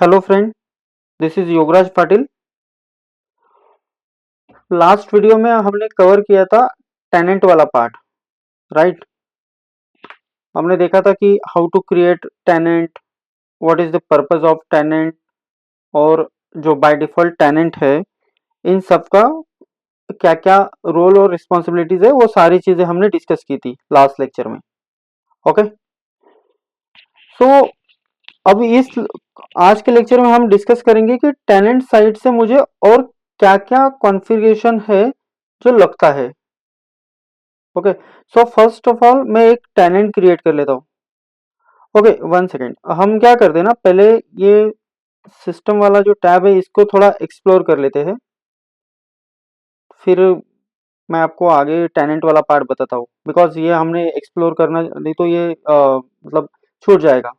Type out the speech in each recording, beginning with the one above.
Hello friend, this is Yograj Patil. Last video में हमने cover किया था टेनेंट वाला पार्ट, राइट। हमने देखा था कि how to create tenant, what is the purpose of tenant, और जो बाय डिफॉल्ट टेनेंट है इन सब का क्या क्या रोल और रिस्पॉन्सिबिलिटीज है, वो सारी चीजें हमने डिस्कस की थी लास्ट लेक्चर में। ओके, सो अब इस आज के लेक्चर में हम डिस्कस करेंगे कि टेनेंट साइड से मुझे और क्या क्या कॉन्फ़िगरेशन है जो लगता है। Okay, so first of all मैं एक टेनेंट क्रिएट कर लेता हूँ। ओके, वन सेकेंड, हम क्या करते हैं ना, पहले ये सिस्टम वाला जो टैब है इसको थोड़ा एक्सप्लोर कर लेते हैं, फिर मैं आपको आगे टेनेंट वाला पार्ट बताता हूँ। बिकॉज ये हमने एक्सप्लोर करना नहीं तो ये मतलब छूट जाएगा।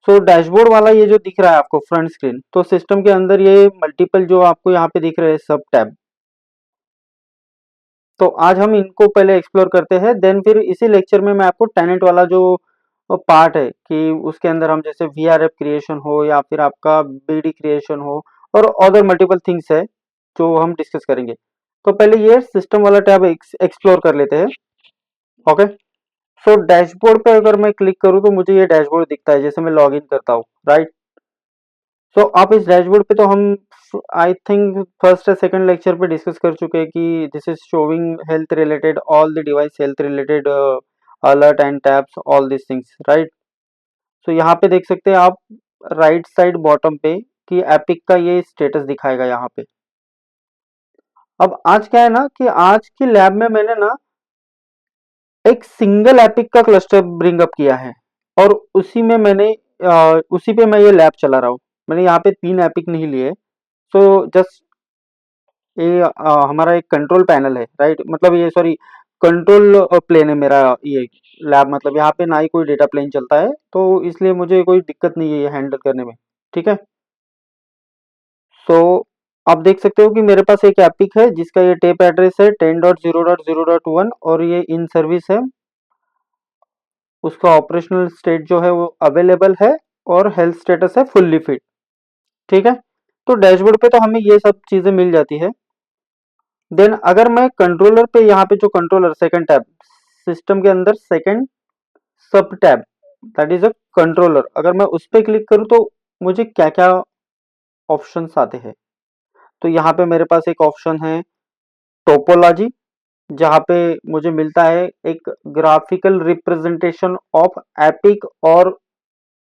सो डैशबोर्ड वाला ये जो दिख रहा है आपको फ्रंट स्क्रीन, तो सिस्टम के अंदर ये मल्टीपल जो आपको यहाँ पे दिख रहे हैं सब टैब, तो आज हम इनको पहले एक्सप्लोर करते हैं, देन फिर इसी लेक्चर में मैं आपको टेनेंट वाला जो पार्ट है कि उसके अंदर हम जैसे वीआरएफ क्रिएशन हो या फिर आपका बीडी क्रिएशन हो और अदर मल्टीपल थिंग्स है जो हम डिस्कस करेंगे। तो पहले ये सिस्टम वाला टैब एक्सप्लोर कर लेते हैं। ओके, सो डैशबोर्ड पे अगर मैं क्लिक करूँ तो मुझे ये डैशबोर्ड दिखता है जैसे मैं लॉग इन करता हूँ, राइट। सो आप इस डैशबोर्ड पे तो हम आई थिंक फर्स्ट या सेकंड लेक्चर पे डिस्कस कर चुके हैं कि this is showing health related all the device health related alert and tabs all this things, right. So यहाँ पे देख सकते हैं आप राइट साइड बॉटम पे कि एपिक का ये स्टेटस दिखाएगा यहाँ पे। अब आज क्या है ना कि आज की लैब में मैंने ना एक सिंगल एपिक का क्लस्टर ब्रिंग अप किया है और उसी में मैंने उसी पे मैं ये लैब चला रहा हूँ। मैंने यहाँ पे 3 एपिक नहीं लिए। सो जस्ट ये हमारा एक कंट्रोल पैनल है, राइट, मतलब ये सॉरी कंट्रोल प्लेन है मेरा ये लैब, मतलब यहाँ पे ना ही कोई डेटा प्लेन चलता है, तो इसलिए मुझे कोई दिक्कत नहीं है ये हैंडल करने में। ठीक है, सो आप देख सकते हो कि मेरे पास एक एपिक है जिसका ये टेप एड्रेस है 10.0.0.1 और ये इन सर्विस है। उसका ऑपरेशनल स्टेट जो है वो अवेलेबल है और हेल्थ स्टेटस है फुल्ली फिट। ठीक है, तो डैशबोर्ड पे तो हमें ये सब चीजें मिल जाती है। देन अगर मैं कंट्रोलर पे, यहाँ पे जो कंट्रोलर सेकंड टैब सिस्टम के अंदर सेकंड सब tab that is a controller, अगर मैं उस पर क्लिक करूँ तो मुझे क्या क्या ऑप्शंस आते हैं। तो यहाँ पे मेरे पास एक ऑप्शन है टोपोलॉजी, जहाँ पे मुझे मिलता है एक ग्राफिकल रिप्रेजेंटेशन ऑफ एपिक और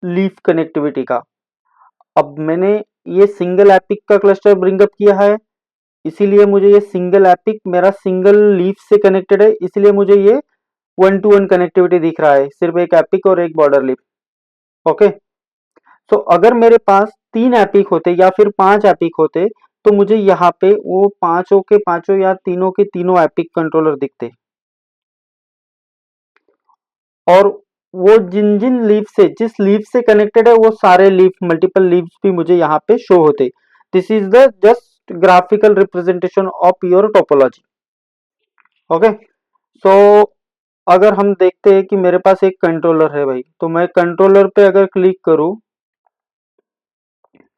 लीफ कनेक्टिविटी का। अब मैंने ये सिंगल एपिक का क्लस्टर ब्रिंग अप किया है, इसीलिए मुझे ये सिंगल एपिक मेरा सिंगल लीफ से कनेक्टेड है, इसलिए मुझे ये 1-to-1 कनेक्टिविटी दिख रहा है, सिर्फ एक एपिक और एक बॉर्डर लीफ। ओके, तो अगर मेरे पास 3 एपिक होते या फिर 5 एपिक होते तो मुझे यहाँ पे वो पांचों के पांचों या तीनों के तीनों एपिक कंट्रोलर दिखते, और वो जिन जिन लीफ से जिस लीफ से कनेक्टेड है वो सारे लीफ मल्टीपल लीव्स भी मुझे यहाँ पे शो होते। This is the just graphical representation of your topology. Okay, so अगर हम देखते हैं कि मेरे पास एक कंट्रोलर है भाई, तो मैं कंट्रोलर पे अगर क्लिक करूं,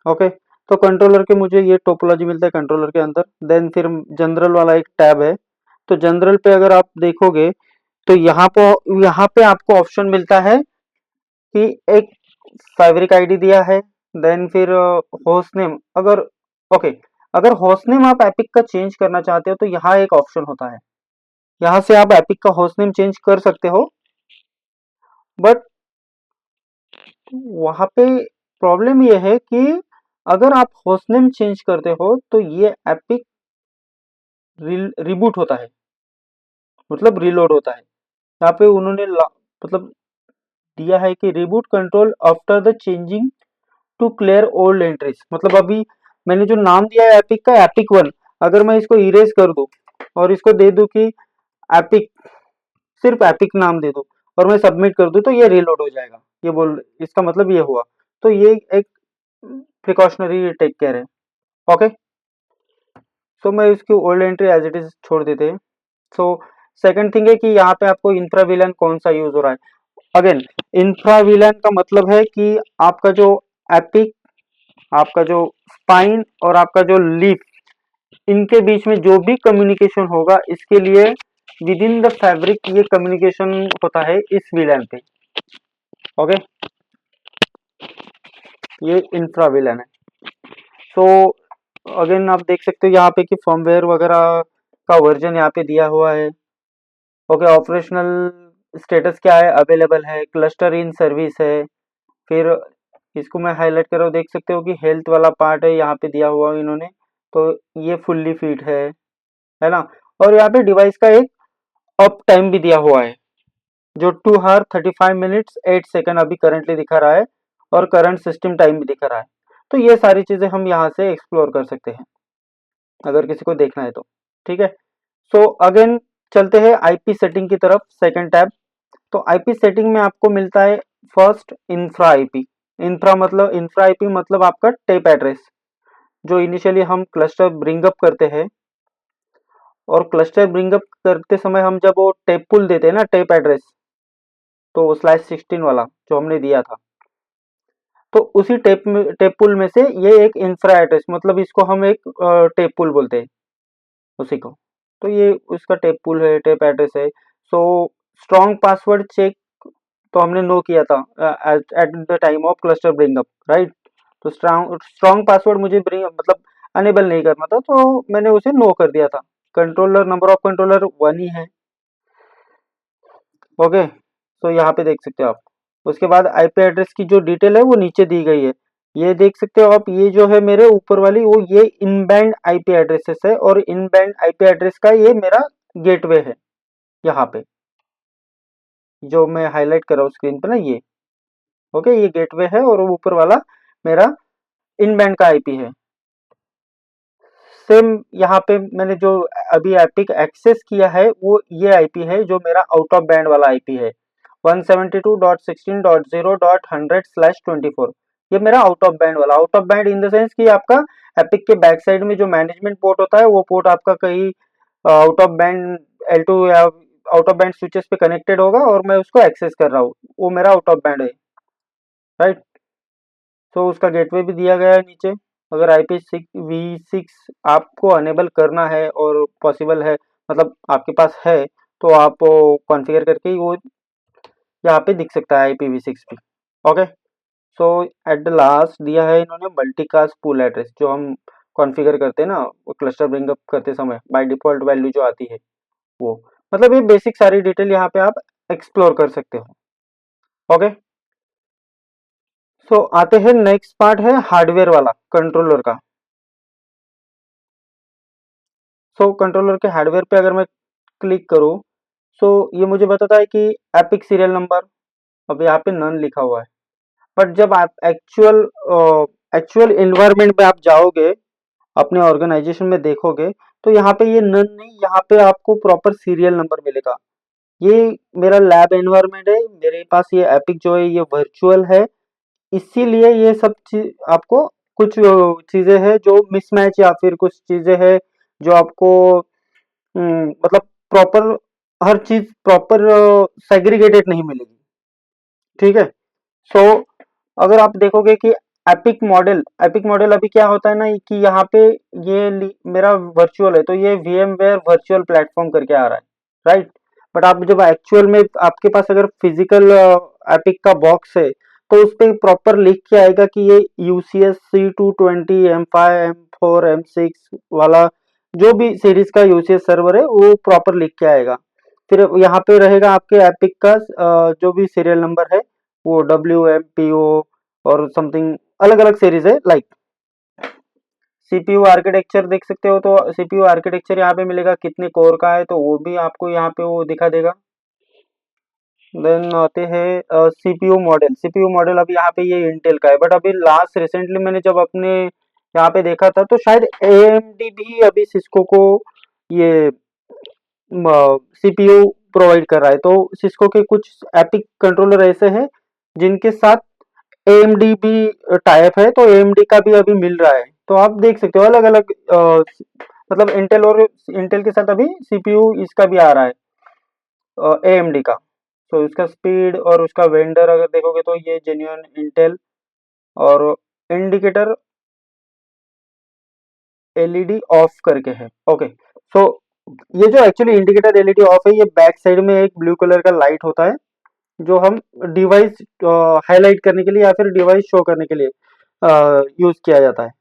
ओके, तो कंट्रोलर के मुझे ये टोपोलॉजी मिलता है कंट्रोलर के अंदर। देन फिर जनरल वाला एक टैब है, तो जनरल पे अगर आप देखोगे तो यहाँ पे आपको ऑप्शन मिलता है कि एक फैब्रिक आईडी दिया है, देन फिर होस्ट नेम। अगर ओके, अगर होस्ट नेम आप एपिक का चेंज करना चाहते हो तो यहाँ एक ऑप्शन होता है, यहाँ से आप एपिक का होस्ट नेम चेंज कर सकते हो। बट वहां पे प्रॉब्लम ये है कि अगर आप होस्ट नेम चेंज करते हो तो ये एपिक रिबूट होता है, मतलब रिलोड होता है। यहाँ पे उन्होंने मतलब दिया है कि reboot control after the changing to clear old entries, मतलब अभी मैंने जो नाम दिया है एपिक का एपिक 1, अगर मैं इसको इरेज कर दूं और इसको दे दूं कि एपिक, सिर्फ एपिक नाम दे दूं और मैं सबमिट कर दूं तो ये रीलोड हो जाएगा, ये बोल इसका मतलब ये हुआ। तो ये एक प्रिकॉशनरी टेक केयर है। ओके, सो मैं इसकी old entry as it is छोड़ देते हैं। सो सेकंड थिंग है कि यहाँ पे आपको इंफ्राविलन कौन सा यूज हो रहा है। अगेन इंफ्राविलन का मतलब है कि आपका जो एपिक आपका जो स्पाइन और आपका जो लीफ, इनके बीच में जो भी कम्युनिकेशन होगा, इसके लिए विद इन द फैब्रिक ये कम्युनिकेशन होता है इस वीलन पे। ओके, ये इंफ्रा वीलन है। सो अगेन आप देख सकते हो यहाँ पे कि फर्मवेयर वगैरह का वर्जन यहाँ पे दिया हुआ है। ओके, ऑपरेशनल स्टेटस क्या है, अवेलेबल है, क्लस्टर इन सर्विस है। फिर इसको मैं हाईलाइट कर रहा हूँ, देख सकते हो कि हेल्थ वाला पार्ट है यहाँ पे दिया हुआ इन्होंने, तो ये फुल्ली फिट है ना। और यहाँ पे डिवाइस का एक अप टाइम भी दिया हुआ है, जो 2 hours 35 minutes 8 seconds अभी करंटली दिखा रहा है, और करंट सिस्टम टाइम भी दिखा रहा है। तो ये सारी चीजें हम यहाँ से एक्सप्लोर कर सकते हैं अगर किसी को देखना है तो। ठीक है, सो अगेन चलते हैं आईपी सेटिंग की तरफ, सेकंड टैब। तो आईपी सेटिंग में आपको मिलता है first infra IP. Infra IP मतलब आपका टेप एड्रेस, जो इनिशियली हम क्लस्टर ब्रिंगअप करते हैं, और क्लस्टर ब्रिंगअप करते समय हम जब वो टेप पुल देते हैं ना, टेप एड्रेस, तो /16 वाला जो हमने दिया था, तो उसी टेप पुल में से ये एक इंफ्रा एड्रेस, मतलब इसको हम एक टेप पुल बोलते हैं उसी को। तो ये उसका टेप पुल है, टेप एड्रेस है। सो स्ट्रॉन्ग पासवर्ड चेक तो हमने नो किया था at the time of cluster bring up, right. तो स्ट्रॉन्ग पासवर्ड मुझे मतलब अनेबल नहीं करना था, तो मैंने उसे नो कर दिया था। कंट्रोलर, नंबर ऑफ कंट्रोलर 1 ही है। ओके, तो यहाँ पे देख सकते हो आप। उसके बाद आईपी एड्रेस की जो डिटेल है वो नीचे दी गई है, ये देख सकते हो आप। ये जो है मेरे ऊपर वाली, वो ये इनबाउंड आईपी एड्रेसेस है, और इनबाउंड आईपी एड्रेस का ये मेरा गेटवे है यहाँ पे, जो मैं हाईलाइट कर रहा हूँ स्क्रीन पे ना, ये। ओके, ये गेटवे है, और ऊपर वाला मेरा इनबाउंड का आईपी है। सेम यहाँ पे मैंने जो अभी एपिक एक्सेस किया है, वो ये आईपी है जो मेरा आउट ऑफ बैंड वाला आईपी है, 172.16.0.100/24। ये मेरा आउट ऑफ बैंड वाला, out of band in the sense कि आपका एपिक के बैक साइड में जो मैनेजमेंट पोर्ट होता है, वो पोर्ट आपका कहीं आउट ऑफ बैंड L2 या आउट ऑफ बैंड स्विचेस पे कनेक्टेड होगा, और मैं उसको एक्सेस कर रहा हूँ, वो मेरा आउट ऑफ बैंड है, राइट। तो उसका गेटवे भी दिया गया है नीचे। अगर IP6V6 आपको अनेबल करना है और पॉसिबल है, मतलब आपके पास है, तो आप कॉन्फ़िगर करके ही वो यहाँ पे दिख सकता है IPv6 भी। Okay, so at the last दिया है इन्होंने मल्टीकास्ट पूल एड्रेस, जो हम कॉन्फ़िगर करते हैं ना वो क्लस्टर ब्रिंगअप करते समय, बाय डिफ़ॉल्ट वैल्यू जो आती है वो। मतलब ये बेसिक सारी डिटेल यहाँ पे आप एक्सप्लोर कर सकते हो। ओके, सो आते हैं नेक्स्ट पार्ट है हार्डवेयर वाला, कंट्रोलर का। सो कंट्रोलर के हार्डवेयर पे अगर मैं क्लिक करूँ, सो ये मुझे बताता है कि एपिक सीरियल नंबर, अब यहाँ पे नन लिखा हुआ है। बट जब आप एक्चुअल इन्वायरमेंट में आप जाओगे, अपने ऑर्गेनाइजेशन में देखोगे, तो यहाँ पे ये नन नहीं, यहाँ पे आपको प्रॉपर सीरियल नंबर मिलेगा। ये मेरा लैब एनवायरनमेंट है, मेरे पास ये एपिक जो है ये वर्चुअल है, इसीलिए ये सब चीज आपको, कुछ चीजें हैं जो मिसमैच, या फिर कुछ चीजें हैं जो आपको मतलब प्रॉपर, हर चीज प्रॉपर सेग्रीगेटेड नहीं मिलेगी। ठीक है, सो अगर आप देखोगे कि एपिक मॉडल अभी क्या होता है ना, कि यहाँ पे ये मेरा वर्चुअल है, तो ये VMware वर्चुअल प्लेटफॉर्म करके आ रहा है, राइट। बट आप जब एक्चुअल में आपके पास अगर फिजिकल एपिक का बॉक्स है, तो उस पर प्रॉपर लिख के आएगा कि ये UCS C220 M5 M4 M6 वाला, जो भी सीरीज का UCS सर्वर है वो प्रॉपर लिख के आएगा। फिर यहाँ पे रहेगा आपके एपिक का जो भी सीरियल नंबर है, वो WMPO और समथिंग अलग अलग सीरीज है, लाइक। CPU आर्किटेक्चर देख सकते हो, तो CPU आर्किटेक्चर यहाँ पे मिलेगा, कितने कोर का है, तो वो भी आपको यहाँ पे वो दिखा देगा। देन आते हैं CPU मॉडल अभी यहाँ पे ये इंटेल का है, बट अभी लास्ट रिसेंटली मैंने जब अपने यहाँ पे देखा था, तो शायद AMD भी अभी सिस्को को ये CPU प्रोवाइड कर रहा है। तो सिस्को के कुछ एपिक कंट्रोलर ऐसे हैं जिनके साथ AMD भी टाइप है, तो AMD का भी अभी मिल रहा है। तो आप देख सकते हो अलग अलग, मतलब इंटेल के साथ अभी CPU इसका भी आ रहा है, AMD का। तो इसका स्पीड और उसका वेंडर अगर देखोगे, तो ये जेन्युइन इंटेल, और इंडिकेटर एलईडी ऑफ करके है। ओके, सो ये जो एक्चुअली इंडिकेटर एलईडी ऑफ है, ये बैक साइड में एक ब्लू कलर का लाइट होता है जो हम डिवाइस हाईलाइट करने के लिए या फिर डिवाइस शो करने के लिए यूज किया जाता है।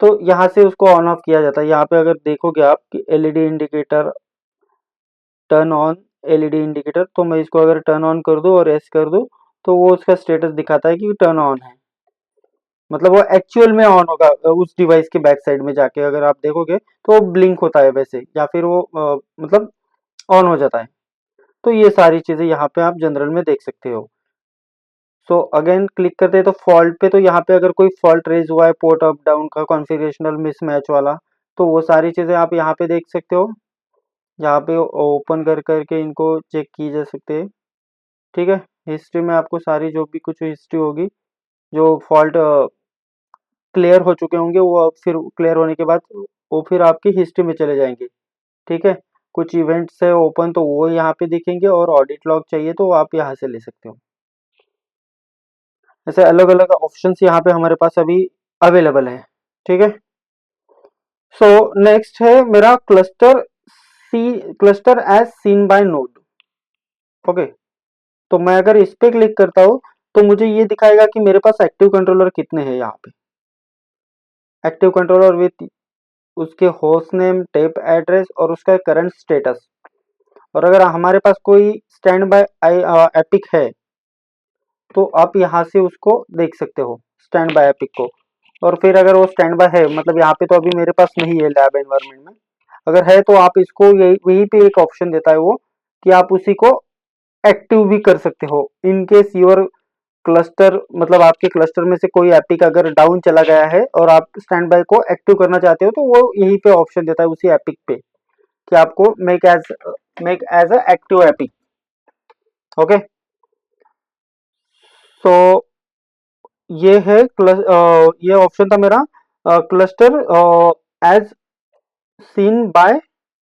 तो यहाँ से उसको ऑन ऑफ किया जाता है। यहाँ पे अगर देखोगे आप कि LED indicator turn on, LED indicator, तो मैं इसको अगर टर्न ऑन कर दूं और एस कर दूं तो वो उसका स्टेटस दिखाता है कि टर्न ऑन है। मतलब वो एक्चुअल में ऑन होगा उस डिवाइस के बैक साइड में जाके अगर आप देखोगे तो वो ब्लिंक होता है वैसे, या फिर वो मतलब ऑन हो जाता है। तो ये सारी चीजें यहाँ पे आप जनरल में देख सकते हो। सो अगेन क्लिक करते हैं तो फॉल्ट पे, तो यहाँ पे अगर कोई फॉल्ट रेज हुआ है पोर्ट अप डाउन का कॉन्फ़िगरेशनल मिसमैच वाला, तो वो सारी चीजें आप यहाँ पे देख सकते हो। यहाँ पे ओपन कर करके इनको चेक की जा सकते हैं। ठीक है, हिस्ट्री में आपको सारी जो भी कुछ हिस्ट्री होगी, जो फॉल्ट क्लियर हो चुके होंगे वो फिर क्लियर होने के बाद वो फिर आपकी हिस्ट्री में चले जाएंगे। ठीक है, कुछ इवेंट्स है ओपन तो वो यहाँ पे दिखेंगे, और ऑडिट लॉग चाहिए तो आप यहाँ से ले सकते हो। ऐसे अलग अलग ऑप्शंस यहाँ पे हमारे पास अभी अवेलेबल है। ठीक है, सो नेक्स्ट है मेरा cluster as seen by node. Okay, तो मैं अगर इस पे क्लिक करता हूँ तो मुझे ये दिखाएगा कि मेरे पास एक्टिव कंट्रोलर कितने हैं। यहाँ पे एक्टिव कंट्रोलर विथ उसके होस्ट नेम, टेप एड्रेस और उसका करंट स्टेटस। और अगर हमारे पास कोई स्टैंड बाय एपिक है तो आप यहाँ से उसको देख सकते हो, स्टैंड बाय एपिक को। और फिर अगर वो स्टैंड बाय है, मतलब यहाँ पे तो अभी मेरे पास नहीं है लैब एनवायरनमेंट में, अगर है तो आप इसको यही पे एक ऑप्शन देता है वो कि आप उसी को एक्टिव भी कर सकते हो। इन केस योर क्लस्टर, मतलब आपके क्लस्टर में से कोई एपिक अगर डाउन चला गया है और आप स्टैंड बाय को एक्टिव करना चाहते हो तो वो यही पे ऑप्शन देता है उसी एपिक पे कि आपको make as a active epic. Okay, तो ये है ये ऑप्शन था मेरा cluster as seen by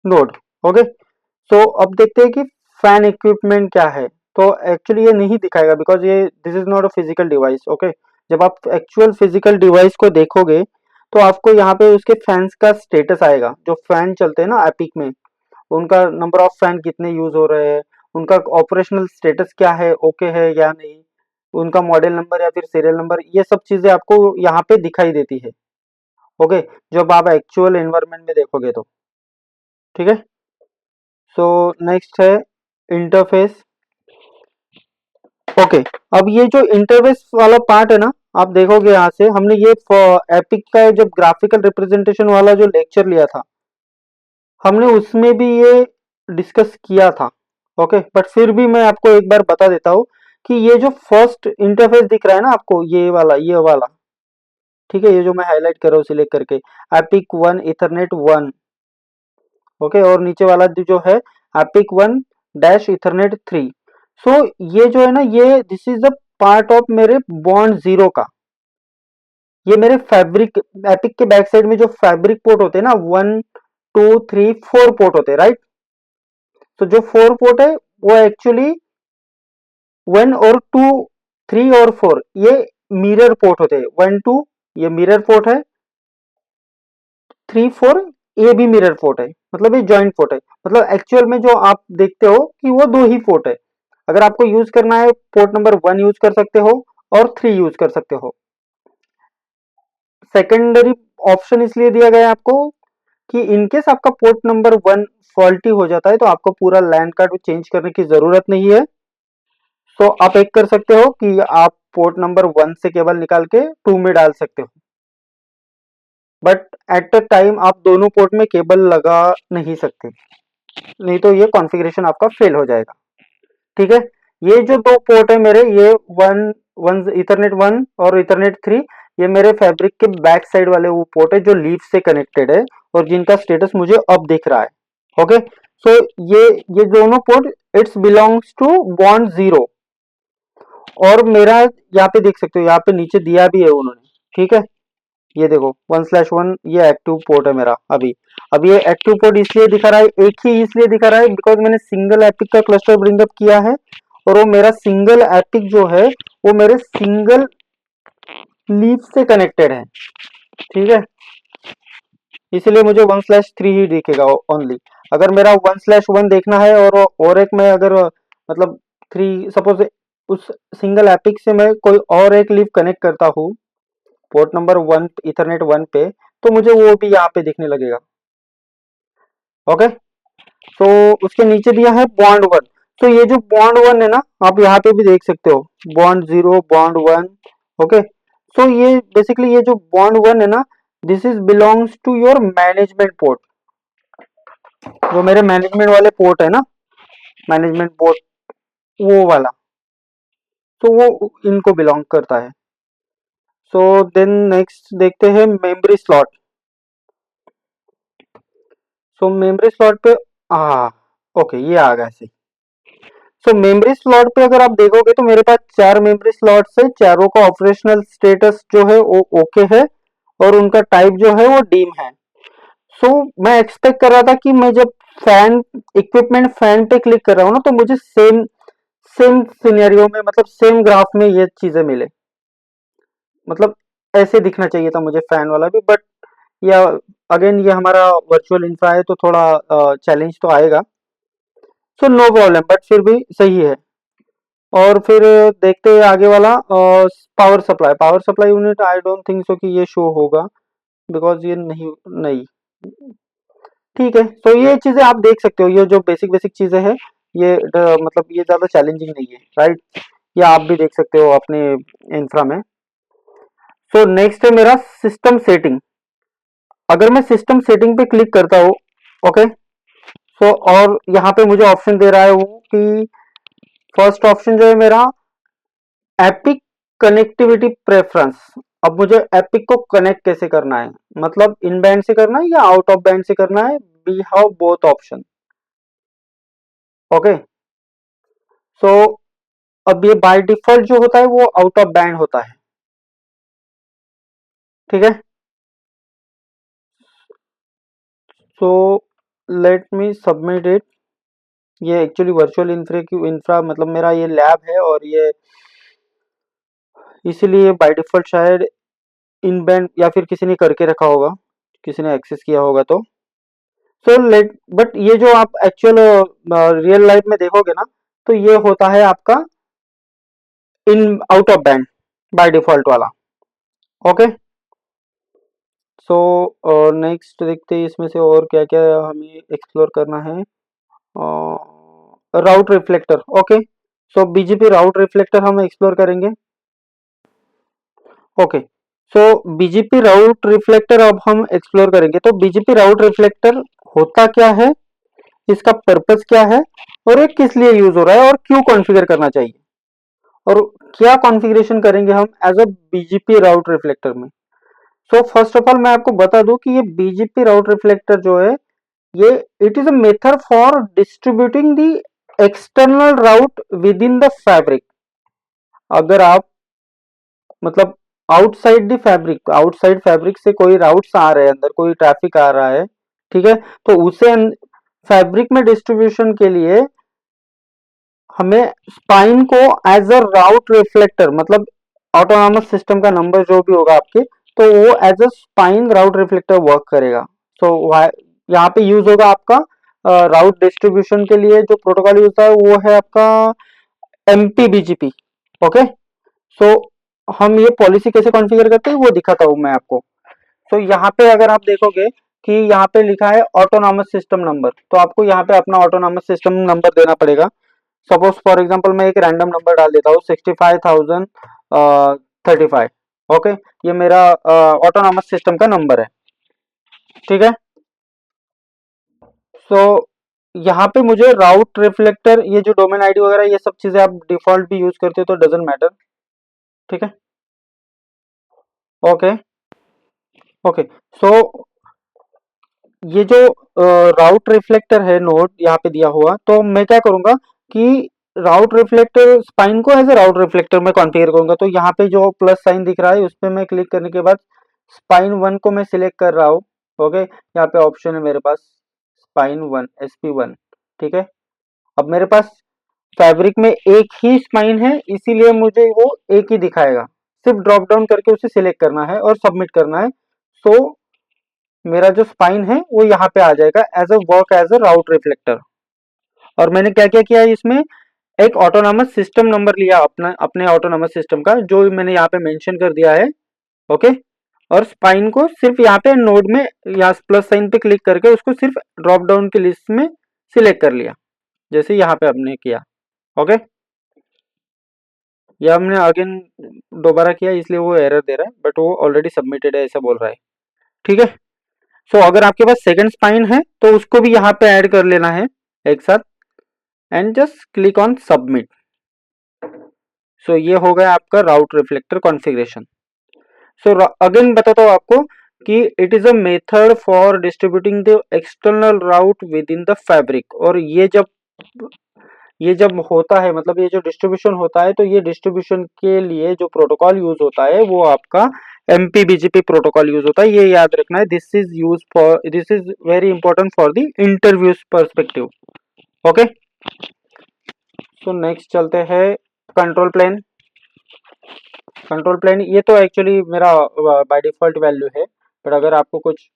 node. Okay, so अब देखते हैं कि फैन इक्विपमेंट क्या है। तो एक्चुअली ये नहीं दिखाएगा बिकॉज ये this is not a physical device. Okay, जब आप एक्चुअल फिजिकल डिवाइस को देखोगे तो आपको यहाँ पे उसके फैंस का स्टेटस आएगा। जो फैन चलते हैं ना एपिक में, उनका नंबर ऑफ फैन कितने यूज हो रहे हैं, उनका ऑपरेशनल स्टेटस क्या है, ओके है या नहीं, उनका मॉडल नंबर या फिर सीरियल नंबर, ये सब चीजें आपको यहाँ पे दिखाई देती है। ओके, जब आप एक्चुअल एनवायरनमेंट में देखोगे तो। ठीक है, सो नेक्स्ट है इंटरफेस। ओके, अब ये जो इंटरफेस वाला पार्ट है ना, आप देखोगे यहाँ से हमने ये एपिक का जब ग्राफिकल रिप्रेजेंटेशन वाला जो लेक्चर लिया था, हमने उसमें भी ये डिस्कस किया था। ओके, बट फिर भी मैं आपको एक बार बता देता हूँ कि ये जो फर्स्ट इंटरफेस दिख रहा है ना आपको, ये वाला, ठीक है, ये जो मैं हाईलाइट कर रहा हूँ सिलेक्ट करके, एपिक 1 इथरनेट 1। ओके, और नीचे वाला जो है एपिक 1 डैश इथरनेट 3। सो ये जो है ना, ये this is the part of मेरे बॉन्ड जीरो का। ये मेरे फैब्रिक एपिक के बैक साइड में जो फैब्रिक पोर्ट होते हैं ना, 1 2 3 4 पोर्ट होते हैं, राइट। तो जो 4 पोर्ट है वो एक्चुअली 1 और 2 3 और 4 ये मिरर पोर्ट होते हैं। 1 2 ये मिरर पोर्ट है, 3 4 ये भी मिरर पोर्ट है, मतलब ये जॉइंट पोर्ट है। मतलब एक्चुअल में जो आप देखते हो कि वो दो ही पोर्ट है। अगर आपको यूज करना है पोर्ट नंबर 1 यूज कर सकते हो और 3 यूज कर सकते हो। सेकेंडरी ऑप्शन इसलिए दिया गया है आपको कि इनकेस आपका पोर्ट नंबर 1 फॉल्टी हो जाता है तो आपको पूरा लैन कार्ड चेंज करने की जरूरत नहीं है। तो आप एक कर सकते हो कि आप पोर्ट नंबर 1 से केबल निकाल के 2 में डाल सकते हो, बट एट अ टाइम आप दोनों पोर्ट में केबल लगा नहीं सकते, नहीं तो ये कॉन्फ़िगरेशन आपका फेल हो जाएगा। ठीक है, ये जो दो पोर्ट है मेरे, ये वन वन इथरनेट 1 और इथरनेट 3, ये मेरे फैब्रिक के बैक साइड वाले वो पोर्ट है जो लीफ से कनेक्टेड है और जिनका स्टेटस मुझे अब दिख रहा है। ओके, सो ये दोनों port its belongs to bond zero. और मेरा यहाँ पे देख सकते हो, यहाँ पे नीचे दिया भी है उन्होंने। ठीक है, ये देखो 1/1 ये एक्टिव पोर्ट है मेरा अभी। अब ये एक्टिव पोर्ट इसलिए दिखा रहा है, एक ही इसलिए दिखा रहा है बिकॉज मैंने सिंगल एपिक का क्लस्टर ब्रिंगअप किया है और वो मेरा सिंगल एपिक जो है वो मेरे सिंगल लीफ से कनेक्टेड है। ठीक है, इसीलिए मुझे 1/3 ही दिखेगा ओनली। अगर मेरा 1/1 देखना है और एक में अगर मतलब 3 सपोज उस सिंगल एपिक से मैं कोई और एक लीफ कनेक्ट करता हूँ पोर्ट नंबर 1 इथरनेट 1 पे, तो मुझे वो भी यहाँ पे दिखने लगेगा। ओके, तो उसके नीचे दिया है बॉन्ड 1। तो ये जो बॉन्ड 1 है ना, आप यहाँ पे भी देख सकते हो बॉन्ड 0 बॉन्ड 1। ओके, सो ये बेसिकली ये जो बॉन्ड 1 है ना, this is belongs to your management port. जो मेरे मैनेजमेंट वाले पोर्ट है ना, मैनेजमेंट पोर्ट वो वाला, तो वो इनको बिलोंग करता है। सो देन नेक्स्ट देखते हैं मेमोरी स्लॉट। सो मेमोरी स्लॉट पे ओके ये आ गया सही। सो मेमोरी स्लॉट पे अगर आप देखोगे तो मेरे पास 4 मेमोरी स्लॉट्स है, चारों का ऑपरेशनल स्टेटस जो है वो ओके है और उनका टाइप जो है वो डीम है। सो मैं एक्सपेक्ट कर रहा था कि मैं जब फैन इक्विपमेंट फैन पे क्लिक कर रहा हूँ ना, तो मुझे सेम सेम सिनेरियो में मतलब सेम ग्राफ में ये चीजें मिले, मतलब ऐसे दिखना चाहिए था मुझे फैन वाला भी। बट या अगेन ये हमारा वर्चुअल इंफ्रा है तो थोड़ा चैलेंज तो आएगा। सो नो प्रॉब्लम, बट फिर भी सही है। और फिर देखते हैं आगे वाला power supply unit. I don't think so कि ये शो होगा बिकॉज ये नहीं नहीं ठीक है। तो ये चीजें आप देख सकते हो, ये जो बेसिक बेसिक चीजें हैं ये मतलब ये ज्यादा चैलेंजिंग नहीं है, राइट। ये आप भी देख सकते हो अपने इंफ्रा में। सो नेक्स्ट है मेरा सिस्टम सेटिंग। अगर मैं सिस्टम सेटिंग पे क्लिक करता हूँ, ओके, सो और यहाँ पे मुझे ऑप्शन दे रहा है वो कि फर्स्ट ऑप्शन जो है मेरा एपिक कनेक्टिविटी प्रेफरेंस। अब मुझे एपिक को कनेक्ट कैसे करना है, मतलब इन बैंड से करना है या आउट ऑफ बैंड से करना है। We have both option. Okay, so अब ये बाय डिफॉल्ट जो होता है वो आउट ऑफ बैंड होता है, ठीक है। So let me submit it. ये एक्चुअली वर्चुअल इंफ्रा मतलब मेरा ये लैब है और ये इसीलिए बाय डिफॉल्ट शायद इन बैंड या फिर किसी ने करके रखा होगा, किसी ने एक्सेस किया होगा तो। सो लेट बट ये जो आप एक्चुअल रियल लाइफ में देखोगे ना, तो ये होता है आपका in out of band by default वाला। ओके, सो नेक्स्ट देखते हैं इसमें से और क्या क्या हमें एक्सप्लोर करना है। राउट रिफ्लेक्टर, ओके, सो बीजीपी राउट रिफ्लेक्टर हम एक्सप्लोर करेंगे। ओके, सो बीजीपी राउट रिफ्लेक्टर अब हम एक्सप्लोर करेंगे। तो बीजीपी राउट रिफ्लेक्टर होता क्या है, इसका पर्पस क्या है और ये किस लिए यूज हो रहा है और क्यों कॉन्फ़िगर करना चाहिए और क्या कॉन्फ़िगरेशन करेंगे हम as a BGP route reflector में। सो फर्स्ट ऑफ ऑल मैं आपको बता दूं कि ये बीजीपी राउट रिफ्लेक्टर जो है ये it is a method for distributing the external route within the fabric. अगर आप मतलब आउटसाइड फैब्रिक से कोई राउट्स आ रहे हैं, अंदर कोई ट्रैफिक आ रहा है, ठीक है, तो उसे फैब्रिक में डिस्ट्रीब्यूशन के लिए हमें स्पाइन को एज अ राउट रिफ्लेक्टर मतलब ऑटोनॉमस सिस्टम का नंबर जो भी होगा आपके, तो वो as a spine route reflector work करेगा। सो यहाँ पे यूज होगा आपका राउट डिस्ट्रीब्यूशन के लिए जो प्रोटोकॉल यूज होता है वो है आपका एमपीबीजीपी। ओके, सो हम ये पॉलिसी कैसे कॉन्फ़िगर करते हैं वो दिखाता हूँ मैं आपको। तो यहाँ पे अगर आप देखोगे कि यहाँ पे लिखा है ऑटोनॉमस सिस्टम नंबर, तो आपको यहाँ पे अपना ऑटोनॉमस सिस्टम नंबर देना पड़ेगा। सपोज फॉर एग्जांपल मैं एक रैंडम नंबर डाल देता हूँ 65,035। ओके, ये मेरा ऑटोनॉमस सिस्टम का नंबर है, ठीक है। सो यहाँ पे मुझे राउट रिफ्लेक्टर ये जो डोमेन आईडी वगैरह ये सब चीजें आप डिफॉल्ट भी यूज करते हो तो डजेंट मैटर, ठीक है। ओके, ओके, सो ये जो राउट रिफ्लेक्टर है नोड यहाँ पे दिया हुआ, तो मैं क्या करूंगा कि राउट रिफ्लेक्टर स्पाइन को एज ए राउट रिफ्लेक्टर में कॉन्फ़िगर करूंगा। तो यहाँ पे जो प्लस साइन दिख रहा है उस पर मैं क्लिक करने के बाद स्पाइन 1 को मैं सिलेक्ट कर रहा हूँ। ओके, यहाँ पे ऑप्शन है मेरे पास स्पाइन 1 SP1, ठीक है। अब मेरे पास फैब्रिक में एक ही स्पाइन है इसीलिए मुझे वो एक ही दिखाएगा, सिर्फ ड्रॉप डाउन करके उसे सिलेक्ट करना है और सबमिट करना है। सो मेरा जो स्पाइन है वो यहाँ पे आ जाएगा as a work as a route reflector. और मैंने क्या क्या किया है इसमें, एक ऑटोनॉमस सिस्टम नंबर लिया अपना, अपने ऑटोनॉमस सिस्टम का जो मैंने यहाँ पे मेंशन कर दिया है। ओके, और स्पाइन को सिर्फ यहाँ पे नोड में या प्लस साइन पे क्लिक करके उसको सिर्फ ड्रॉप डाउन की लिस्ट में सिलेक्ट कर लिया, जैसे यहाँ पे हमने किया। ओके, यह हमने अगेन दोबारा किया इसलिए वो एरर दे रहा है, बट वो ऑलरेडी सबमिटेड है ऐसा बोल रहा है। ठीक है, सो अगर आपके पास सेकंड स्पाइन है तो उसको भी यहाँ पे ऐड कर लेना है एक साथ, and just click on submit. So ये हो गया आपका route reflector configuration. So again बताता हूँ आपको कि it is a method for distributing the external route within the fabric. और ये जब होता है, मतलब ये जो डिस्ट्रीब्यूशन होता है, तो ये डिस्ट्रीब्यूशन के लिए जो प्रोटोकॉल यूज होता है वो आपका MPBGP प्रोटोकॉल यूज होता है। ये याद रखना है, this is very important for the interviews perspective. Okay, so next चलते हैं कंट्रोल प्लेन। कंट्रोल प्लेन ये तो एक्चुअली मेरा बाय डिफॉल्ट वैल्यू है, बट अगर आपको कुछ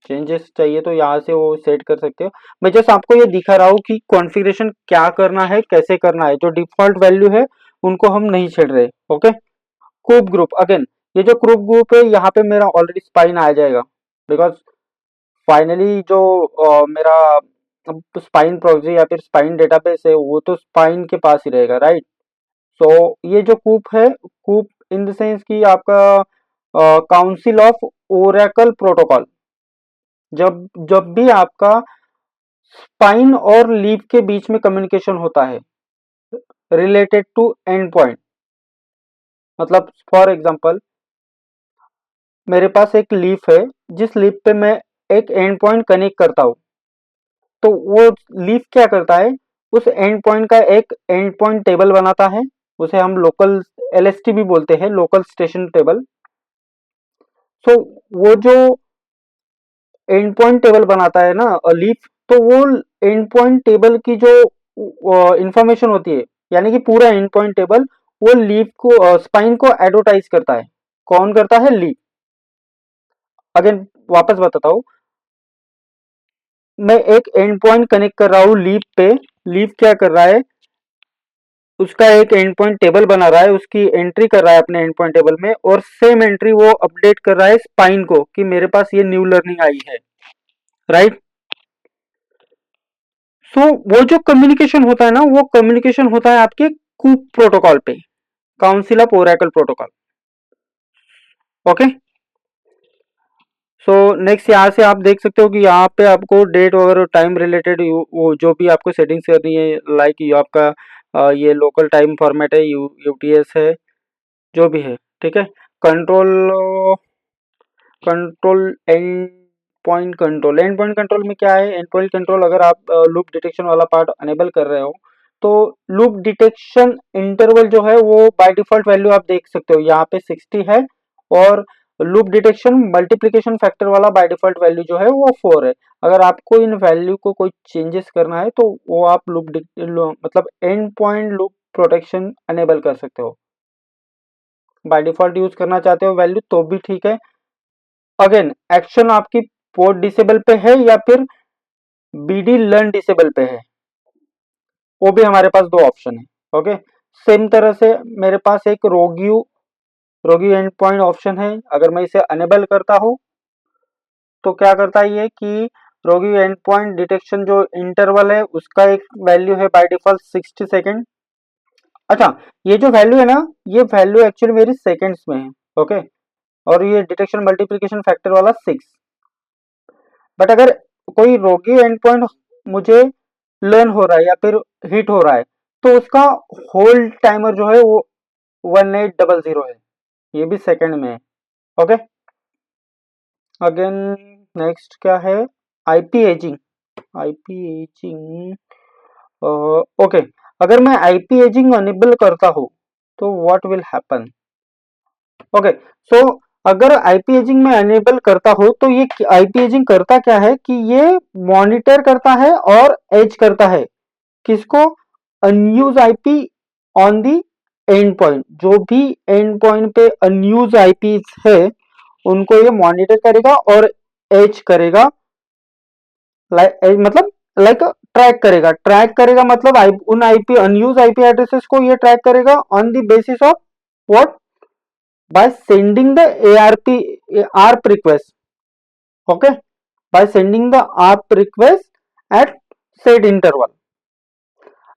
चेंजेस चाहिए तो यहाँ से वो सेट कर सकते हो। मैं जस्ट आपको ये दिखा रहा हूँ कि कॉन्फ़िगरेशन क्या करना है, कैसे करना है। जो डिफॉल्ट वैल्यू है उनको हम नहीं छेड़ रहे। ओके, कूप ग्रुप, अगेन ये जो ग्रुप ग्रुप है यहाँ पे मेरा ऑलरेडी स्पाइन आ जाएगा, बिकॉज फाइनली जो मेरा स्पाइन प्रोक्सी या फिर स्पाइन डेटाबेस है वो तो स्पाइन के पास ही रहेगा, राइट। सो ये जो कूप है, कूप इन द सेंस कि आपका काउंसिल ऑफ ओरेकल प्रोटोकॉल, जब जब भी आपका स्पाइन और लीफ के बीच में कम्युनिकेशन होता है रिलेटेड टू एंड पॉइंट, मतलब फॉर एग्जांपल मेरे पास एक लीफ है, जिस लीफ पे मैं एक एंड पॉइंट कनेक्ट करता हूँ, तो वो लीफ क्या करता है, उस एंड पॉइंट का एक एंड पॉइंट टेबल बनाता है। उसे हम लोकल LST भी बोलते हैं, लोकल स्टेशन टेबल। सो वो जो एंड पॉइंट टेबल बनाता है ना लीफ, तो वो एंड पॉइंट टेबल की जो इंफॉर्मेशन होती है, यानी कि पूरा एंड पॉइंट टेबल, वो लीफ को स्पाइन को एडवर्टाइज करता है। कौन करता है? लीफ। अगेन वापस बताता हूँ, मैं एक एंड पॉइंट कनेक्ट कर रहा हूँ लीफ पे, लीफ क्या कर रहा है, उसका एक एंड पॉइंट टेबल बना रहा है, उसकी एंट्री कर रहा है अपने एंड पॉइंट टेबल में, और सेम एंट्री वो अपडेट कर रहा है स्पाइन को कि मेरे पास ये न्यू लर्निंग आई है, राइट। सो वो जो कम्युनिकेशन होता है ना, वो कम्युनिकेशन होता है आपके कूप प्रोटोकॉल पे, council of Oracle protocol. Okay, so next यहाँ से आप देख सकते हो कि यहाँ पे आपको डेट वगैरह टाइम रिलेटेड वो जो भी आपको सेटिंग्स करनी है, लाइक ये आपका ये लोकल टाइम फॉर्मेट है, UTS है, जो भी है, ठीक है। Control control and point control में क्या है, एंड पॉइंट कंट्रोल अगर आप लूप डिटेक्शन वाला पार्ट अनेबल कर रहे हो, तो लूप डिटेक्शन इंटरवल जो है वो बाय डिफॉल्ट वैल्यू आप देख सकते हो यहाँ पे 60 है, और लूप डिटेक्शन मल्टीप्लिकेशन फैक्टर वाला बाय डिफॉल्ट वैल्यू जो है वो 4 है। अगर आपको इन वैल्यू को कोई चेंजेस करना है तो वो आप मतलब end point loop protection enable कर सकते हो। बाय डिफॉल्ट यूज करना चाहते हो वैल्यू तो भी ठीक है। अगेन एक्शन आपकी पोर्ट डिसेबल पे है या फिर BD लर्न डिसेबल पे है, वो भी हमारे पास दो ऑप्शन है। ओके, सेम तरह से मेरे पास एक रोग्यू एंड पॉइंट ऑप्शन है, अगर मैं इसे अनेबल करता हूँ तो क्या करता है ये कि रोग्यू एंड पॉइंट डिटेक्शन जो इंटरवल है उसका एक वैल्यू है बाय डिफॉल्ट 60 सेकेंड। अच्छा, ये जो वैल्यू है ना, ये वैल्यू एक्चुअली मेरी सेकेंड्स में है। ओके, और ये डिटेक्शन मल्टीप्लिकेशन फैक्टर वाला 6। बट अगर कोई रोगी एंड पॉइंट मुझे लर्न हो रहा है या फिर हिट हो रहा है, तो उसका होल्ड टाइमर जो है वो 1800 है, ये भी सेकंड में है। ओके, अगेन नेक्स्ट क्या है, IP ageing. IP ageing, okay, अगर मैं आईपी एजिंग अनेबल करता हूँ तो what will happen. Okay, so अगर आईपी एजिंग में अनेबल करता हो तो ये आईपी एजिंग करता क्या है कि ये मॉनिटर करता है और एज करता है किसको, unused IP on the and point. जो भी एंड पॉइंट पे अनयूज आईपी है उनको ये मॉनिटर करेगा और एज करेगा, मतलब लाइक ट्रैक करेगा मतलब उन आईपी अनयूज आईपी एड्रेसेस को ये ट्रैक करेगा on the basis of what, by sending the ARP request, okay, by sending the ARP request at set interval.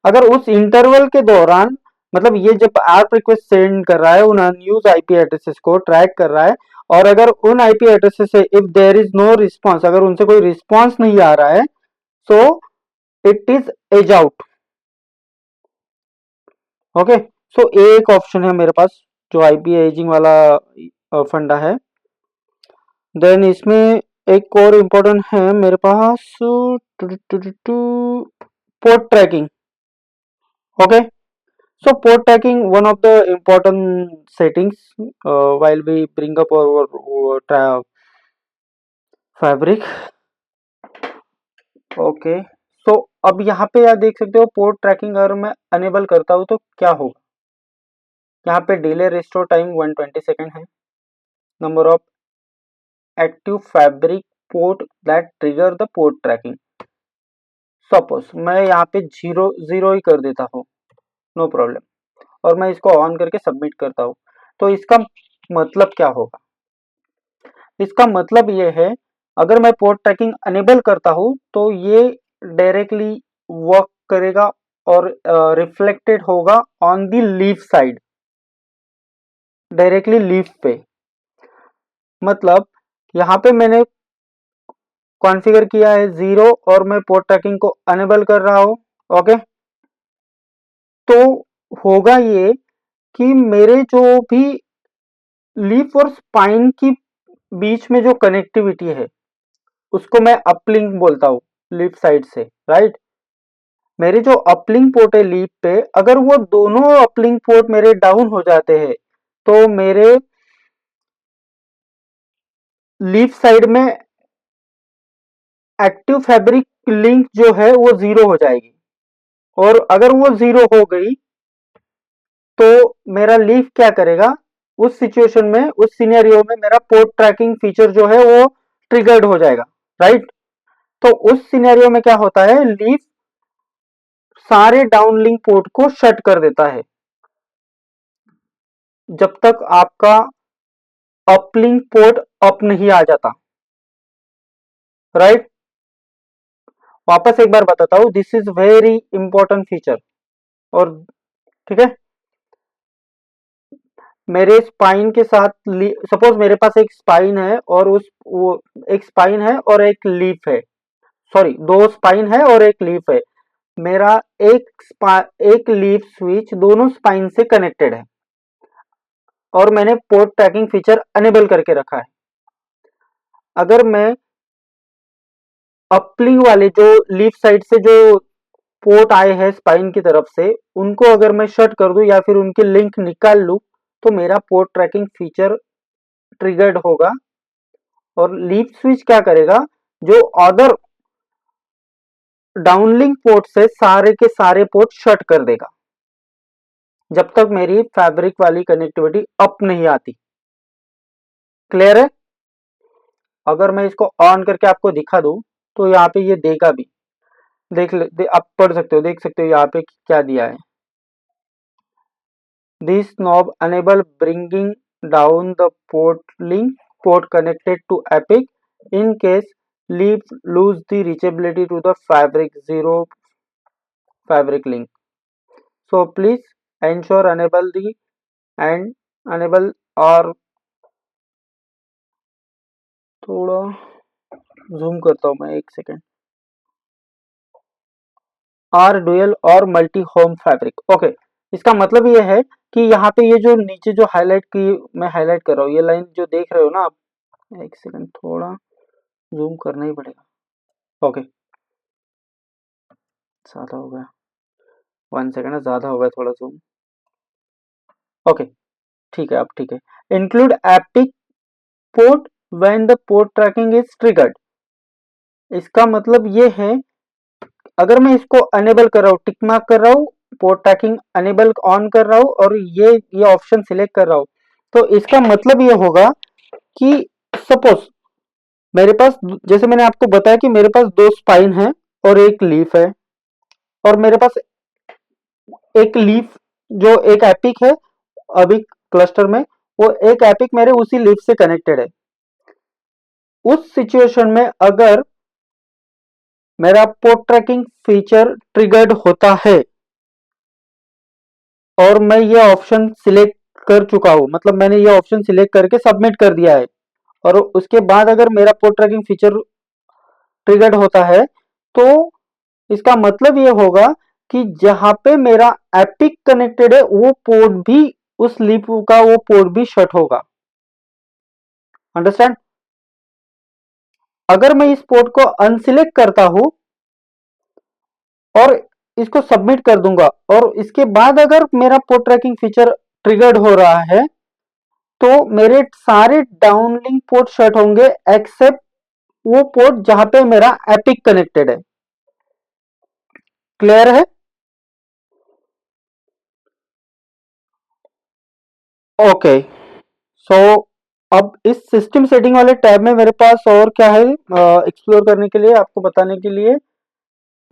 अगर उस इंटरवल के दौरान मतलब ये जब ARP रिक्वेस्ट सेंड कर रहा है उन अनयूज आईपी एड्रेसेस को ट्रैक कर रहा है, और अगर उन आईपी एड्रेसेस से if there is no response, अगर उनसे कोई रिस्पांस नहीं आ रहा है, so it is age out, okay. So एक ऑप्शन है मेरे पास जो आईपी एजिंग वाला फंडा है। देन इसमें एक और इम्पोर्टेंट है मेरे पास port tracking, okay. So port tracking, one of the important settings while we bring up our fabric, okay। So अब यहाँ पे आप देख सकते हो पोर्ट ट्रैकिंग अगर मैं अनेबल करता हूँ तो क्या होगा। यहाँ पे डिले रिस्टोर टाइम 120 सेकेंड है, number of active fabric port that trigger the port tracking. Suppose मैं यहाँ पे जीरो ही कर देता हूँ, नो प्रॉब्लम, और मैं इसको ऑन करके सबमिट करता हूँ, तो इसका मतलब क्या होगा। इसका मतलब ये है अगर मैं पोर्ट ट्रैकिंग अनेबल करता हूँ तो ये डायरेक्टली वर्क करेगा और रिफ्लेक्टेड होगा on the leaf side, directly leaf पे। मतलब यहाँ पे मैंने कॉन्फ़िगर किया है 0 और मैं पोर्ट ट्रैकिंग को अनेबल कर रहा हूँ, ओके। तो होगा ये कि मेरे जो भी लीफ और स्पाइन की बीच में जो कनेक्टिविटी है उसको मैं अपलिंक बोलता हूँ लीफ साइड से, राइट। मेरे जो अपलिंक पोर्ट है लीफ पे, अगर वो दोनों अपलिंक पोर्ट मेरे डाउन हो जाते हैं तो मेरे लीफ साइड में एक्टिव फैब्रिक लिंक जो है वो 0 हो जाएगी, और अगर वो 0 हो गई तो मेरा लीफ क्या करेगा, उस सिचुएशन में उस सिनेरियो में मेरा पोर्ट ट्रैकिंग फीचर जो है वो ट्रिगर्ड हो जाएगा, राइट। तो उस सिनेरियो में क्या होता है, लीफ सारे डाउनलिंक पोर्ट को शट कर देता है जब तक आपका अपलिंक पोर्ट अप नहीं आ जाता, राइट। वापस एक बार बताता हूं, this is very important feature. और ठीक है, मेरे स्पाइन के साथ सपोज मेरे पास एक स्पाइन है और एक स्पाइन है और एक लीफ है, सॉरी 2 स्पाइन है और एक लीफ है। मेरा एक लीफ स्विच दोनों स्पाइन से कनेक्टेड है और मैंने पोर्ट ट्रैकिंग फीचर अनेबल करके रखा है। अगर मैं अपलिंग वाले जो लीफ साइड से जो पोर्ट आए हैं स्पाइन की तरफ से, उनको अगर मैं शट कर दूं या फिर उनकी लिंक निकाल लूं तो मेरा पोर्ट ट्रैकिंग फीचर ट्रिगर्ड होगा, और लीफ स्विच क्या करेगा, जो अदर डाउनलिंक पोर्ट से सारे के सारे पोर्ट शट कर देगा जब तक मेरी फैब्रिक वाली कनेक्टिविटी अप नहीं आती। क्लियर है। अगर मैं इसको ऑन करके आपको दिखा दूं तो यहाँ पे ये देगा भी, आप पढ़ सकते हो, देख सकते हो यहाँ पे क्या दिया है। This knob enable bringing down the port connected to Epic in case leaves lose the reachability to the fabric 0 fabric link. So please ensure enable और थोड़ा जूम करता हूँ मैं, एक सेकेंड, आर डुअल और मल्टी होम फैब्रिक, ओके। इसका मतलब ये है कि यहाँ पे ये जो नीचे जो हाईलाइट की मैं हाईलाइट कर रहा हूँ, ये लाइन जो देख रहे हो ना आप, एक सेकंड थोड़ा जूम करना ही पड़ेगा, ओके। ज्यादा हो गया, 1 सेकंड, ज्यादा हो गया थोड़ा जूम, ओके। ठीक है, अब ठीक है। Include APIC port when the port tracking is triggered. इसका मतलब ये है अगर मैं इसको अनेबल कर रहा हूँ, टिक मार्क कर रहा हूँ, पोर्ट ट्रैकिंग अनेबल ऑन कर रहा हूँ और ये ऑप्शन सिलेक्ट कर रहा हूँ, तो इसका मतलब ये होगा कि सपोज मेरे पास, जैसे मैंने आपको बताया कि मेरे पास दो स्पाइन है और एक लीफ है, और मेरे पास एक लीफ जो एक एपिक है अभी क्लस्टर में, वो एक एपिक मेरे उसी लीफ से कनेक्टेड है। उस सिचुएशन में अगर मेरा पोर्ट ट्रैकिंग फीचर ट्रिगर्ड होता है और मैं ये ऑप्शन सिलेक्ट कर चुका हूं, मतलब मैंने ये ऑप्शन सिलेक्ट करके सबमिट कर दिया है, और उसके बाद अगर मेरा पोर्ट ट्रैकिंग फीचर ट्रिगर्ड होता है, तो इसका मतलब ये होगा कि जहां पे मेरा एपिक कनेक्टेड है वो पोर्ट भी, उस लीफ का वो पोर्ट भी शट होगा। अंडरस्टैंड? अगर मैं इस पोर्ट को अनसिलेक्ट करता हूं और इसको सबमिट कर दूंगा, और इसके बाद अगर मेरा पोर्ट ट्रैकिंग फीचर ट्रिगर्ड हो रहा है, तो मेरे सारे डाउनलिंक पोर्ट शट होंगे एक्सेप्ट वो पोर्ट जहां पे मेरा एपिक कनेक्टेड है। क्लियर है? ओके। सो अब इस सिस्टम सेटिंग वाले टैब में मेरे पास और क्या है एक्सप्लोर करने के लिए, आपको बताने के लिए,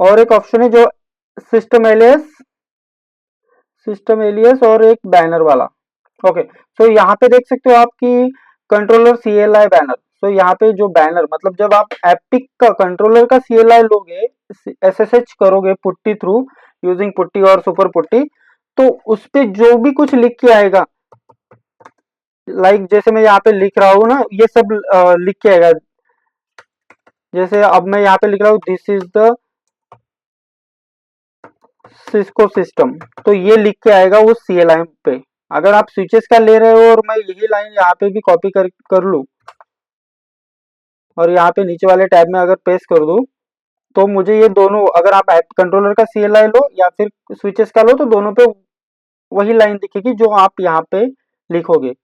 और एक ऑप्शन है जो सिस्टम एलियस, और एक बैनर वाला। ओके। सो यहाँ पे देख सकते हो आप कि कंट्रोलर CLI बैनर। सो यहाँ पे जो बैनर, मतलब जब आप एपिक का कंट्रोलर का CLI लोगे, SSH करोगे पुट्टी थ्रू, यूजिंग पुट्टी और सुपर पुट्टी, तो उस पे जो भी कुछ लिख के आएगा, लाइक जैसे मैं यहाँ पे लिख रहा हूँ ना, ये सब लिख के आएगा। जैसे अब मैं यहाँ पे लिख रहा हूँ this is the Cisco system, तो ये लिख के आएगा उस CLI पे। अगर आप स्विचेस का ले रहे हो और मैं यही लाइन यहाँ पे भी कॉपी कर लूँ और यहाँ पे नीचे वाले टैब में अगर पेस्ट कर दूं, तो मुझे ये दोनों, अगर आप कंट्रोलर का CLI लो या फिर स्विचेस का लो, तो दोनों पे वही लाइन दिखेगी जो आप यहाँ पे लिखोगे।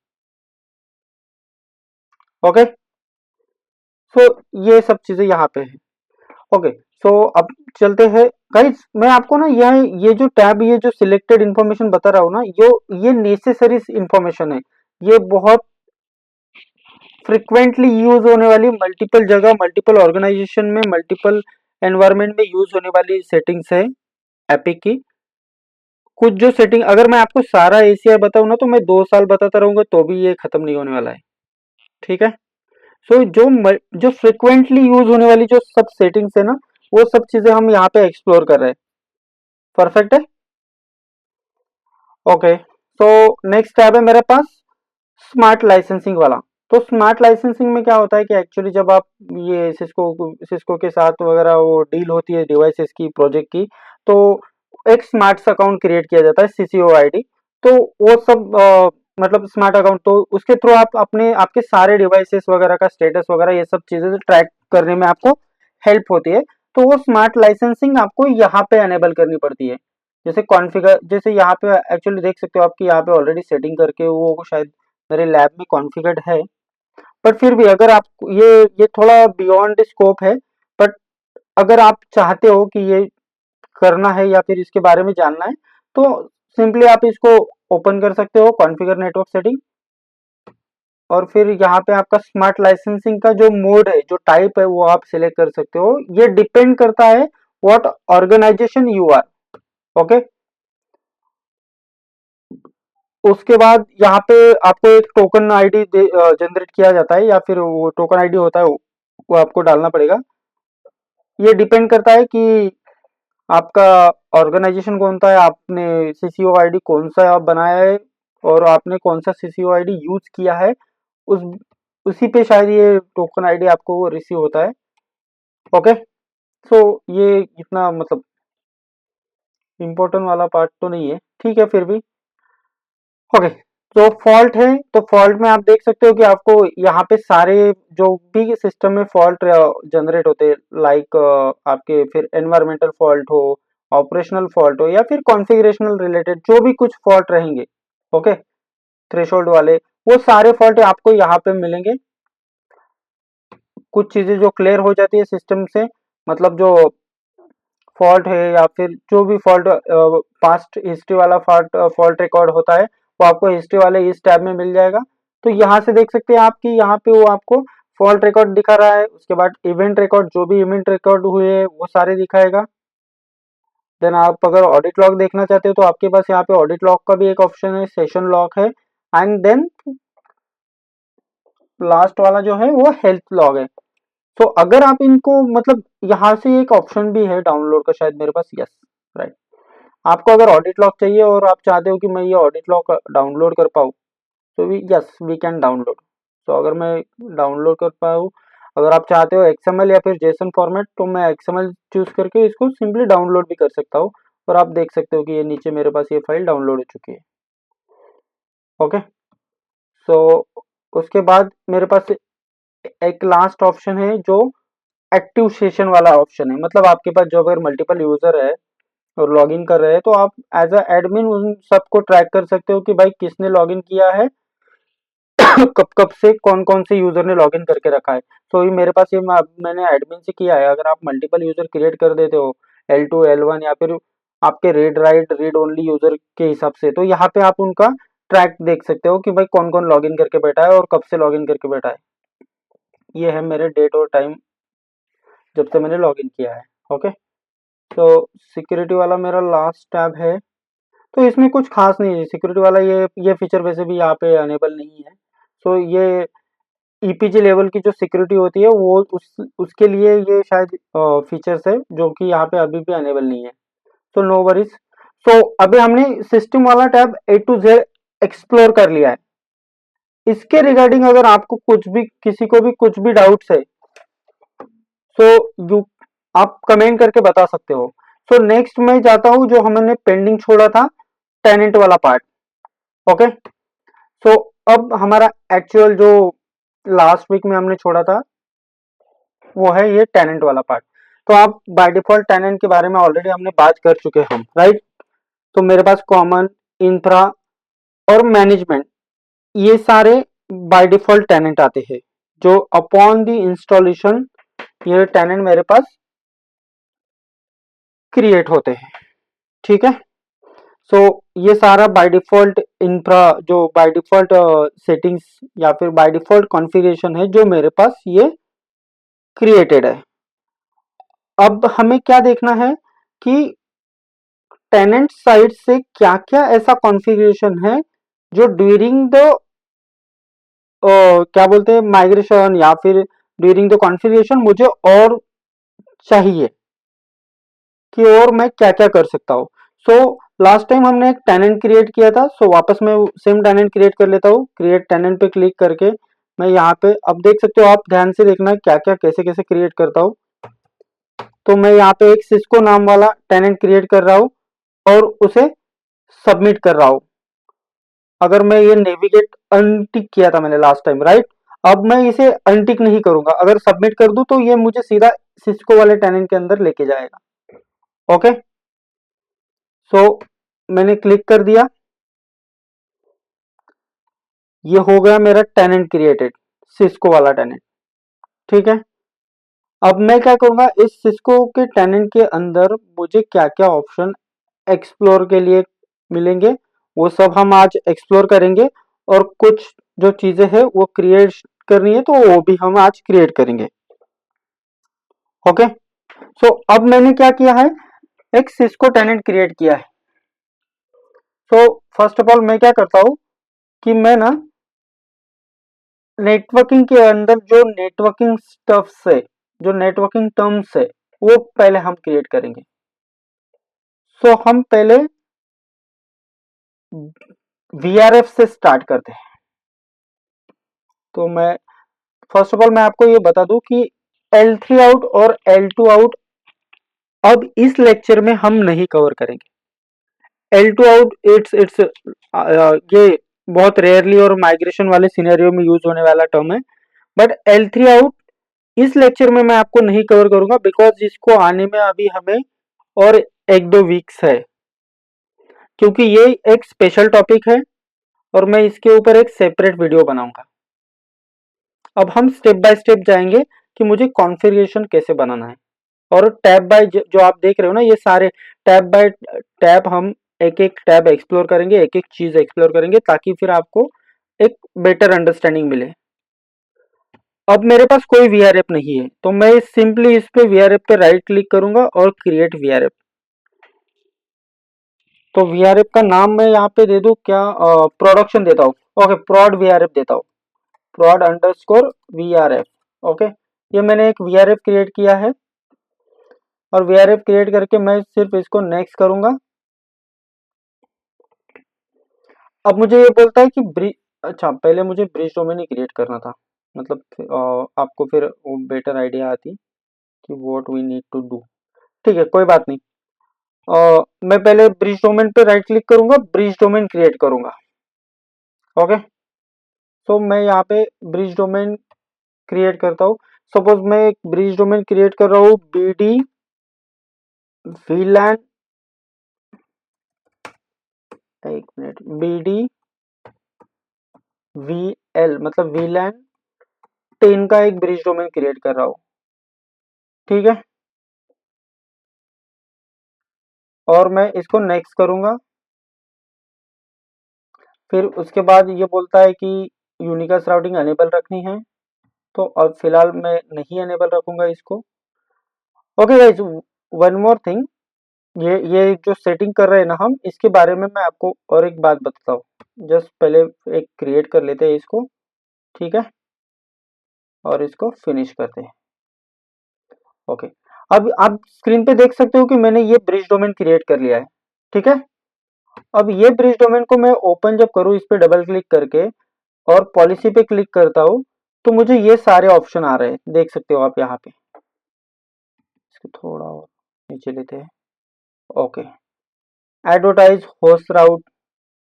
ओके। सो ये सब चीजें यहाँ पे है। ओके। सो अब चलते हैं गाइस, मैं आपको ना ये जो टैब, ये जो सिलेक्टेड इंफॉर्मेशन बता रहा हूँ ना, ये नेसेसरी इंफॉर्मेशन है। ये बहुत फ्रिक्वेंटली यूज होने वाली, मल्टीपल जगह, मल्टीपल ऑर्गेनाइजेशन में, मल्टीपल एनवायरनमेंट में यूज होने वाली सेटिंग्स है एपिक की। कुछ जो सेटिंग, अगर मैं आपको सारा ACI बताऊं ना, तो मैं 2 साल बताता रहूंगा तो भी ये खत्म नहीं होने वाला है। ठीक है। सो जो फ्रिक्वेंटली यूज होने वाली जो सब सेटिंग्स है ना, वो सब चीजें हम यहाँ पे एक्सप्लोर कर रहे हैं। परफेक्ट है। ओके। तो नेक्स्ट टैब है मेरे पास स्मार्ट लाइसेंसिंग वाला। तो स्मार्ट लाइसेंसिंग में क्या होता है कि एक्चुअली जब आप ये सिस्को के साथ वगैरह वो डील होती है डिवाइसेस की, प्रोजेक्ट की, तो एक स्मार्ट अकाउंट क्रिएट किया जाता है, CCOID। तो वो सब मतलब स्मार्ट अकाउंट, तो उसके थ्रू आप अपने आपके सारे डिवाइसेस वगैरह का स्टेटस वगैरह ये सब चीजें ट्रैक करने में आपको हेल्प होती है। तो वो स्मार्ट लाइसेंसिंग आपको यहाँ पे एनेबल करनी पड़ती है। जैसे कॉन्फ़िगर, जैसे यहाँ पे एक्चुअली देख सकते हो आप कि यहाँ पे ऑलरेडी सेटिंग करके वो शायद मेरे लैब में कॉन्फ़िगर्ड है, बट फिर भी अगर आप ये थोड़ा बियॉन्ड स्कोप है, बट अगर आप चाहते हो कि ये करना है या फिर इसके बारे में जानना है, तो सिंपली आप इसको ओपन कर सकते हो, कॉन्फ़िगर नेटवर्क सेटिंग, और फिर यहाँ पे आपका स्मार्ट लाइसेंसिंग का जो मोड है, जो टाइप है, वो आप सिलेक्ट कर सकते हो। ये डिपेंड करता है what organization you are. Okay. उसके बाद यहाँ पे आपको एक टोकन आईडी जनरेट किया जाता है, या फिर वो टोकन आईडी होता है, वो आपको डालना पड़ेगा। ये डिपेंड करता है कि आपका ऑर्गेनाइजेशन कौन सा है, आपने CCOID कौन सा आप बनाया है, और आपने कौन सा CCOID यूज किया है, उस उसी पे शायद ये टोकन आईडी आपको रिसीव होता है। ओके। सो ये इतना मतलब इम्पोर्टेंट वाला पार्ट तो नहीं है, ठीक है फिर भी। ओके। तो फॉल्ट है, तो फॉल्ट में आप देख सकते हो कि आपको यहाँ पे सारे जो भी सिस्टम में फॉल्ट जनरेट होते हैं, लाइक आपके फिर एनवायरमेंटल फॉल्ट हो, ऑपरेशनल फॉल्ट हो, या फिर कॉन्फ़िगरेशनल रिलेटेड जो भी कुछ फॉल्ट रहेंगे, ओके, थ्रेशोल्ड वाले, वो सारे फॉल्ट आपको यहाँ पे मिलेंगे। कुछ चीजें जो क्लियर हो जाती है सिस्टम से, मतलब जो फॉल्ट है या फिर जो भी फॉल्ट, पास्ट हिस्ट्री वाला फॉल्ट रिकॉर्ड होता है, वो आपको हिस्ट्री वाले इस टैब में मिल जाएगा। तो यहाँ से देख सकते हैं आप कि यहाँ पे वो आपको फॉल्ट रिकॉर्ड दिखा रहा है, उसके बाद इवेंट रिकॉर्ड, जो भी इवेंट रिकॉर्ड हुए वो सारे दिखाएगा। देन आप अगर ऑडिट लॉग देखना चाहते हो तो आपके पास यहाँ पे ऑडिट लॉग का भी एक ऑप्शन है, सेशन लॉग है, एंड देन लास्ट वाला जो है वो हेल्थ लॉग है। तो अगर आप इनको मतलब यहाँ से एक ऑप्शन भी है डाउनलोड का शायद मेरे पास, यस राइट। आपको अगर ऑडिट लॉग चाहिए और आप चाहते हो कि मैं ये ऑडिट लॉग डाउनलोड कर पाऊँ तो भी यस वी कैन डाउनलोड। तो अगर मैं डाउनलोड कर पाऊँ, अगर आप चाहते हो एक्सएमएल या फिर जेसन फॉर्मेट तो मैं एक्सएमएल चूज करके इसको सिंपली डाउनलोड भी कर सकता हूँ, और आप देख सकते हो कि ये नीचे मेरे पास ये फाइल डाउनलोड हो चुकी है। ओके, सो उसके बाद मेरे पास एक लास्ट ऑप्शन है जो एक्टिव सेशन वाला ऑप्शन है। मतलब आपके पास जो अगर मल्टीपल यूजर है और लॉगिन कर रहे हैं तो आप एज अ एडमिन उन सबको ट्रैक कर सकते हो कि भाई किसने लॉगिन किया है कब कब से, कौन कौन से यूजर ने लॉगिन करके रखा है। तो ये मेरे पास ये मैंने एडमिन से किया है। अगर आप मल्टीपल यूजर क्रिएट कर देते हो L2 L1 या फिर आपके read write read only user के हिसाब से, तो यहाँ पे आप उनका ट्रैक देख सकते हो कि भाई कौन कौन लॉगिन करके बैठा है और कब से लॉगिन करके बैठा है। ये है मेरे डेट और टाइम जब से मैंने लॉगिन किया है। ओके, तो सिक्योरिटी वाला मेरा लास्ट टैब है। तो इसमें कुछ खास नहीं है सिक्योरिटी वाला, ये फीचर वैसे भी यहाँ पे अनेबल नहीं है। तो ये ईपीजी लेवल की जो सिक्योरिटी होती है वो उसके लिए ये शायद फीचर्स है जो कि यहाँ पे अभी भी अनेबल नहीं है। तो नो वरीज। सो अभी हमने सिस्टम वाला tab A to Z explore कर लिया है। इसके रिगार्डिंग अगर आपको कुछ भी, किसी को भी कुछ भी डाउट्स है सो यू आप कमेंट करके बता सकते हो। सो नेक्स्ट मैं जाता हूँ जो हमने पेंडिंग छोड़ा था, टेनेंट वाला पार्ट। ओके, सो अब हमारा एक्चुअल जो लास्ट वीक में हमने छोड़ा था वो है ये टेनेंट वाला पार्ट। तो आप बाय डिफॉल्ट टेनेंट के बारे में ऑलरेडी हमने बात कर चुके हैं हम, राइट। तो मेरे पास कॉमन, इंफ्रा और मैनेजमेंट, ये सारे बाय डिफॉल्ट टेनेंट आते हैं जो अपॉन द इंस्टॉलेशन ये टेनेंट मेरे पास क्रिएट होते हैं। ठीक है, सो ये सारा बाय डिफॉल्ट इंफ्रा, जो बाय डिफॉल्ट सेटिंग्स या फिर बाय डिफॉल्ट कॉन्फ़िगरेशन है जो मेरे पास ये क्रिएटेड है। अब हमें क्या देखना है कि टेनेंट साइड से क्या क्या ऐसा कॉन्फ़िगरेशन है जो ड्यूरिंग द क्या बोलते हैं माइग्रेशन या फिर ड्यूरिंग द कॉन्फ़िगरेशन मुझे और चाहिए कि और मैं क्या क्या कर सकता हूँ। सो लास्ट टाइम हमने एक टेनेंट क्रिएट किया था, सो वापस मैं सेम टेनेंट क्रिएट कर लेता हूँ। क्रिएट टेनेंट पे क्लिक करके मैं यहाँ पे अब देख सकते हो, आप ध्यान से देखना क्या क्या कैसे कैसे क्रिएट करता हूँ। तो मैं यहाँ पे एक सिस्को नाम वाला टेनेंट क्रिएट कर रहा हूँ और उसे सबमिट कर रहा हूँ। अगर मैं ये नेविगेट अनटिक किया था मैंने लास्ट टाइम, राइट। अब मैं इसे अनटिक नहीं करूंगा, अगर सबमिट कर दूं तो ये मुझे सीधा सिस्को वाले टेनेंट के अंदर लेके जाएगा। ओके, सो मैंने क्लिक कर दिया, ये हो गया मेरा टेनेंट क्रिएटेड, सिस्को वाला टेनेंट। ठीक है, अब मैं क्या करूंगा, इस सिस्को के टेनेंट के अंदर मुझे क्या क्या ऑप्शन एक्सप्लोर के लिए मिलेंगे वो सब हम आज एक्सप्लोर करेंगे, और कुछ जो चीजें हैं वो क्रिएट करनी है तो वो भी हम आज क्रिएट करेंगे। ओके, सो अब मैंने क्या किया है, एक सिस्को टेनेंट क्रिएट किया है। सो फर्स्ट ऑफ ऑल मैं क्या करता हूं कि मैं ना नेटवर्किंग के अंदर जो नेटवर्किंग स्टफ्स है, जो नेटवर्किंग टर्म्स है वो पहले हम क्रिएट करेंगे। सो हम पहले VRF से स्टार्ट करते हैं। तो मैं फर्स्ट ऑफ ऑल मैं आपको ये बता दूं कि L3 आउट और L2 आउट अब इस लेक्चर में हम नहीं कवर करेंगे। L2 आउट इट्स ये बहुत रेयरली और माइग्रेशन वाले सिनेरियो में यूज होने वाला टर्म है, बट L3 आउट इस लेक्चर में मैं आपको नहीं कवर करूंगा बिकॉज इसको आने में अभी हमें और एक दो वीक्स है, क्योंकि ये एक स्पेशल टॉपिक है और मैं इसके ऊपर एक सेपरेट वीडियो बनाऊंगा। अब हम स्टेप बाय स्टेप जाएंगे कि मुझे कॉन्फ़िगरेशन कैसे बनाना है, और टैब बाय जो आप देख रहे हो ना, ये सारे टैब बाय टैब हम एक एक टैब एक्सप्लोर करेंगे, एक एक चीज एक्सप्लोर करेंगे ताकि फिर आपको एक बेटर अंडरस्टैंडिंग मिले। अब मेरे पास कोई वीआरएफ नहीं है, तो मैं सिंपली इस पे वीआरएफ पे राइट क्लिक करूंगा और क्रिएट वीआरएफ। तो वीआरएफ का नाम मैं यहाँ पे दे दूं क्या, प्रोडक्शन देता हूँ। ओके, प्रॉड वीआरएफ देता हूँ, प्रॉड अंडरस्कोर वीआरएफ। ओके, ये मैंने एक वीआरएफ क्रिएट किया है, और वीआरएफ क्रिएट करके मैं सिर्फ इसको नेक्स्ट करूंगा। अब मुझे ये बोलता है कि अच्छा, पहले मुझे ब्रिज डोमेन ही क्रिएट करना था, मतलब आपको फिर वो बेटर आइडिया आती कि what we need to do. ठीक है, कोई बात नहीं। मैं पहले ब्रिज डोमेन पे राइट क्लिक करूंगा, ब्रिज डोमेन क्रिएट करूंगा। ओके, तो मैं यहाँ पे ब्रिज डोमेन क्रिएट करता हूँ। सपोज मैं एक ब्रिज डोमेन क्रिएट कर रहा हूँ, बी डी वीलैन, एक मिनट, बी डी वी एल मतलब वीलैन 10 का एक ब्रिज डोमेन क्रिएट कर रहा हूँ। ठीक है, और मैं इसको नेक्स्ट करूंगा। फिर उसके बाद ये बोलता है कि यूनिकास्ट राउटिंग अनेबल रखनी है, तो अब फिलहाल मैं नहीं अनेबल रखूंगा इसको। Okay guys, one more thing, ये जो सेटिंग कर रहे हैं ना हम, इसके बारे में मैं आपको और एक बात बताता हूँ। जस्ट पहले एक क्रिएट कर लेते हैं इसको। ठीक है, और इसको फिनिश करते हैं। ओके, अब आप स्क्रीन पे देख सकते हो कि मैंने ये ब्रिज डोमेन क्रिएट कर लिया है। ठीक है, अब ये ब्रिज डोमेन को मैं ओपन जब करूँ, इस पे डबल क्लिक करके और पॉलिसी पे क्लिक करता हूँ, तो मुझे ये सारे ऑप्शन आ रहे हैं, देख सकते हो आप यहाँ पे। इसको थोड़ा और नीचे लेते हैं। ओके, एडवर्टाइज होस्ट राउट,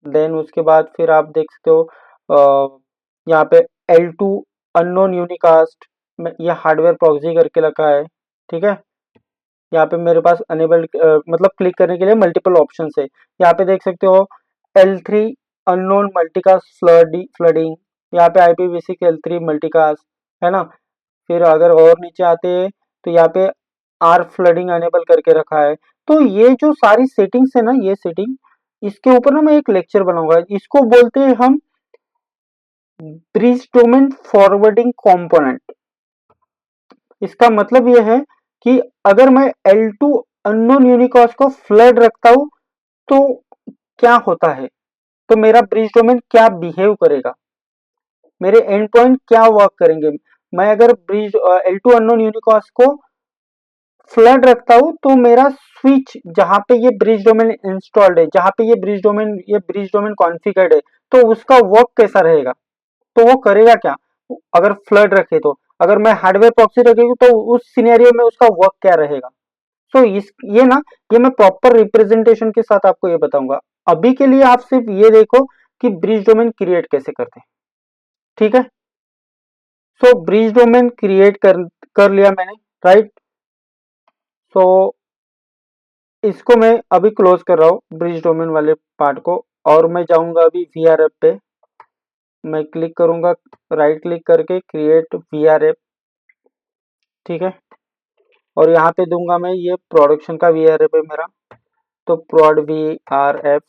देन उसके बाद फिर आप देख सकते हो यहाँ पे L2 अननोन यूनिकास्ट में ये हार्डवेयर प्रॉक्सी करके रखा है। ठीक है, यहाँ पे मेरे पास अनेबल मतलब क्लिक करने के लिए मल्टीपल ऑप्शन है। यहाँ पे देख सकते हो L3 अननोन मल्टीकास्ट फ्लडिंग, यहाँ पे IPv6 L3 मल्टीकास्ट है ना। फिर अगर और नीचे आते हैं तो यहाँ पे आर फ्लडिंग अनेबल करके रखा है। तो ये जो सारी सेटिंग्स है ना, ये सेटिंग, इसके ऊपर ना मैं एक लेक्चर बनाऊंगा। इसको बोलते हैं हम ब्रिज डोमेन फॉरवर्डिंग कंपोनेंट। इसका मतलब यह है कि अगर मैं L2 अननोन यूनिकास्ट को फ्लड रखता हूं तो क्या होता है, तो मेरा ब्रिज डोमेन क्या बिहेव करेगा, मेरे एंड पॉइंट क्या वर्क करेंगे। मैं अगर ब्रिज L2 अननोन यूनिकास्ट को फ्लड रखता हूं तो मेरा स्विच जहां पे ये ब्रिज डोमेन इंस्टॉल्ड है, जहां पे ये ब्रिज डोमेन कॉन्फ़िगर्ड है, तो उसका वर्क कैसा रहेगा, तो वो करेगा क्या अगर फ्लड रखे तो। अगर मैं हार्डवेयर प्रॉक्सी रखेगी तो उस सिनेरियो में उसका वर्क क्या रहेगा। सो इस ये ना, ये मैं प्रॉपर रिप्रेजेंटेशन के साथ आपको ये बताऊंगा। अभी के लिए आप सिर्फ ये देखो कि ब्रिज डोमेन क्रिएट कैसे करते हैं। ठीक है, सो ब्रिज डोमेन क्रिएट कर लिया मैंने, राइट। सो इसको मैं अभी क्लोज कर रहा हूँ ब्रिज डोमेन वाले पार्ट को, और मैं जाऊंगा अभी वीआरएफ पे। मैं क्लिक करूंगा, राइट क्लिक करके क्रिएट वीआरएफ। ठीक है, और यहाँ पे दूंगा मैं, ये प्रोडक्शन का वीआरएफ है मेरा, तो prod VRF।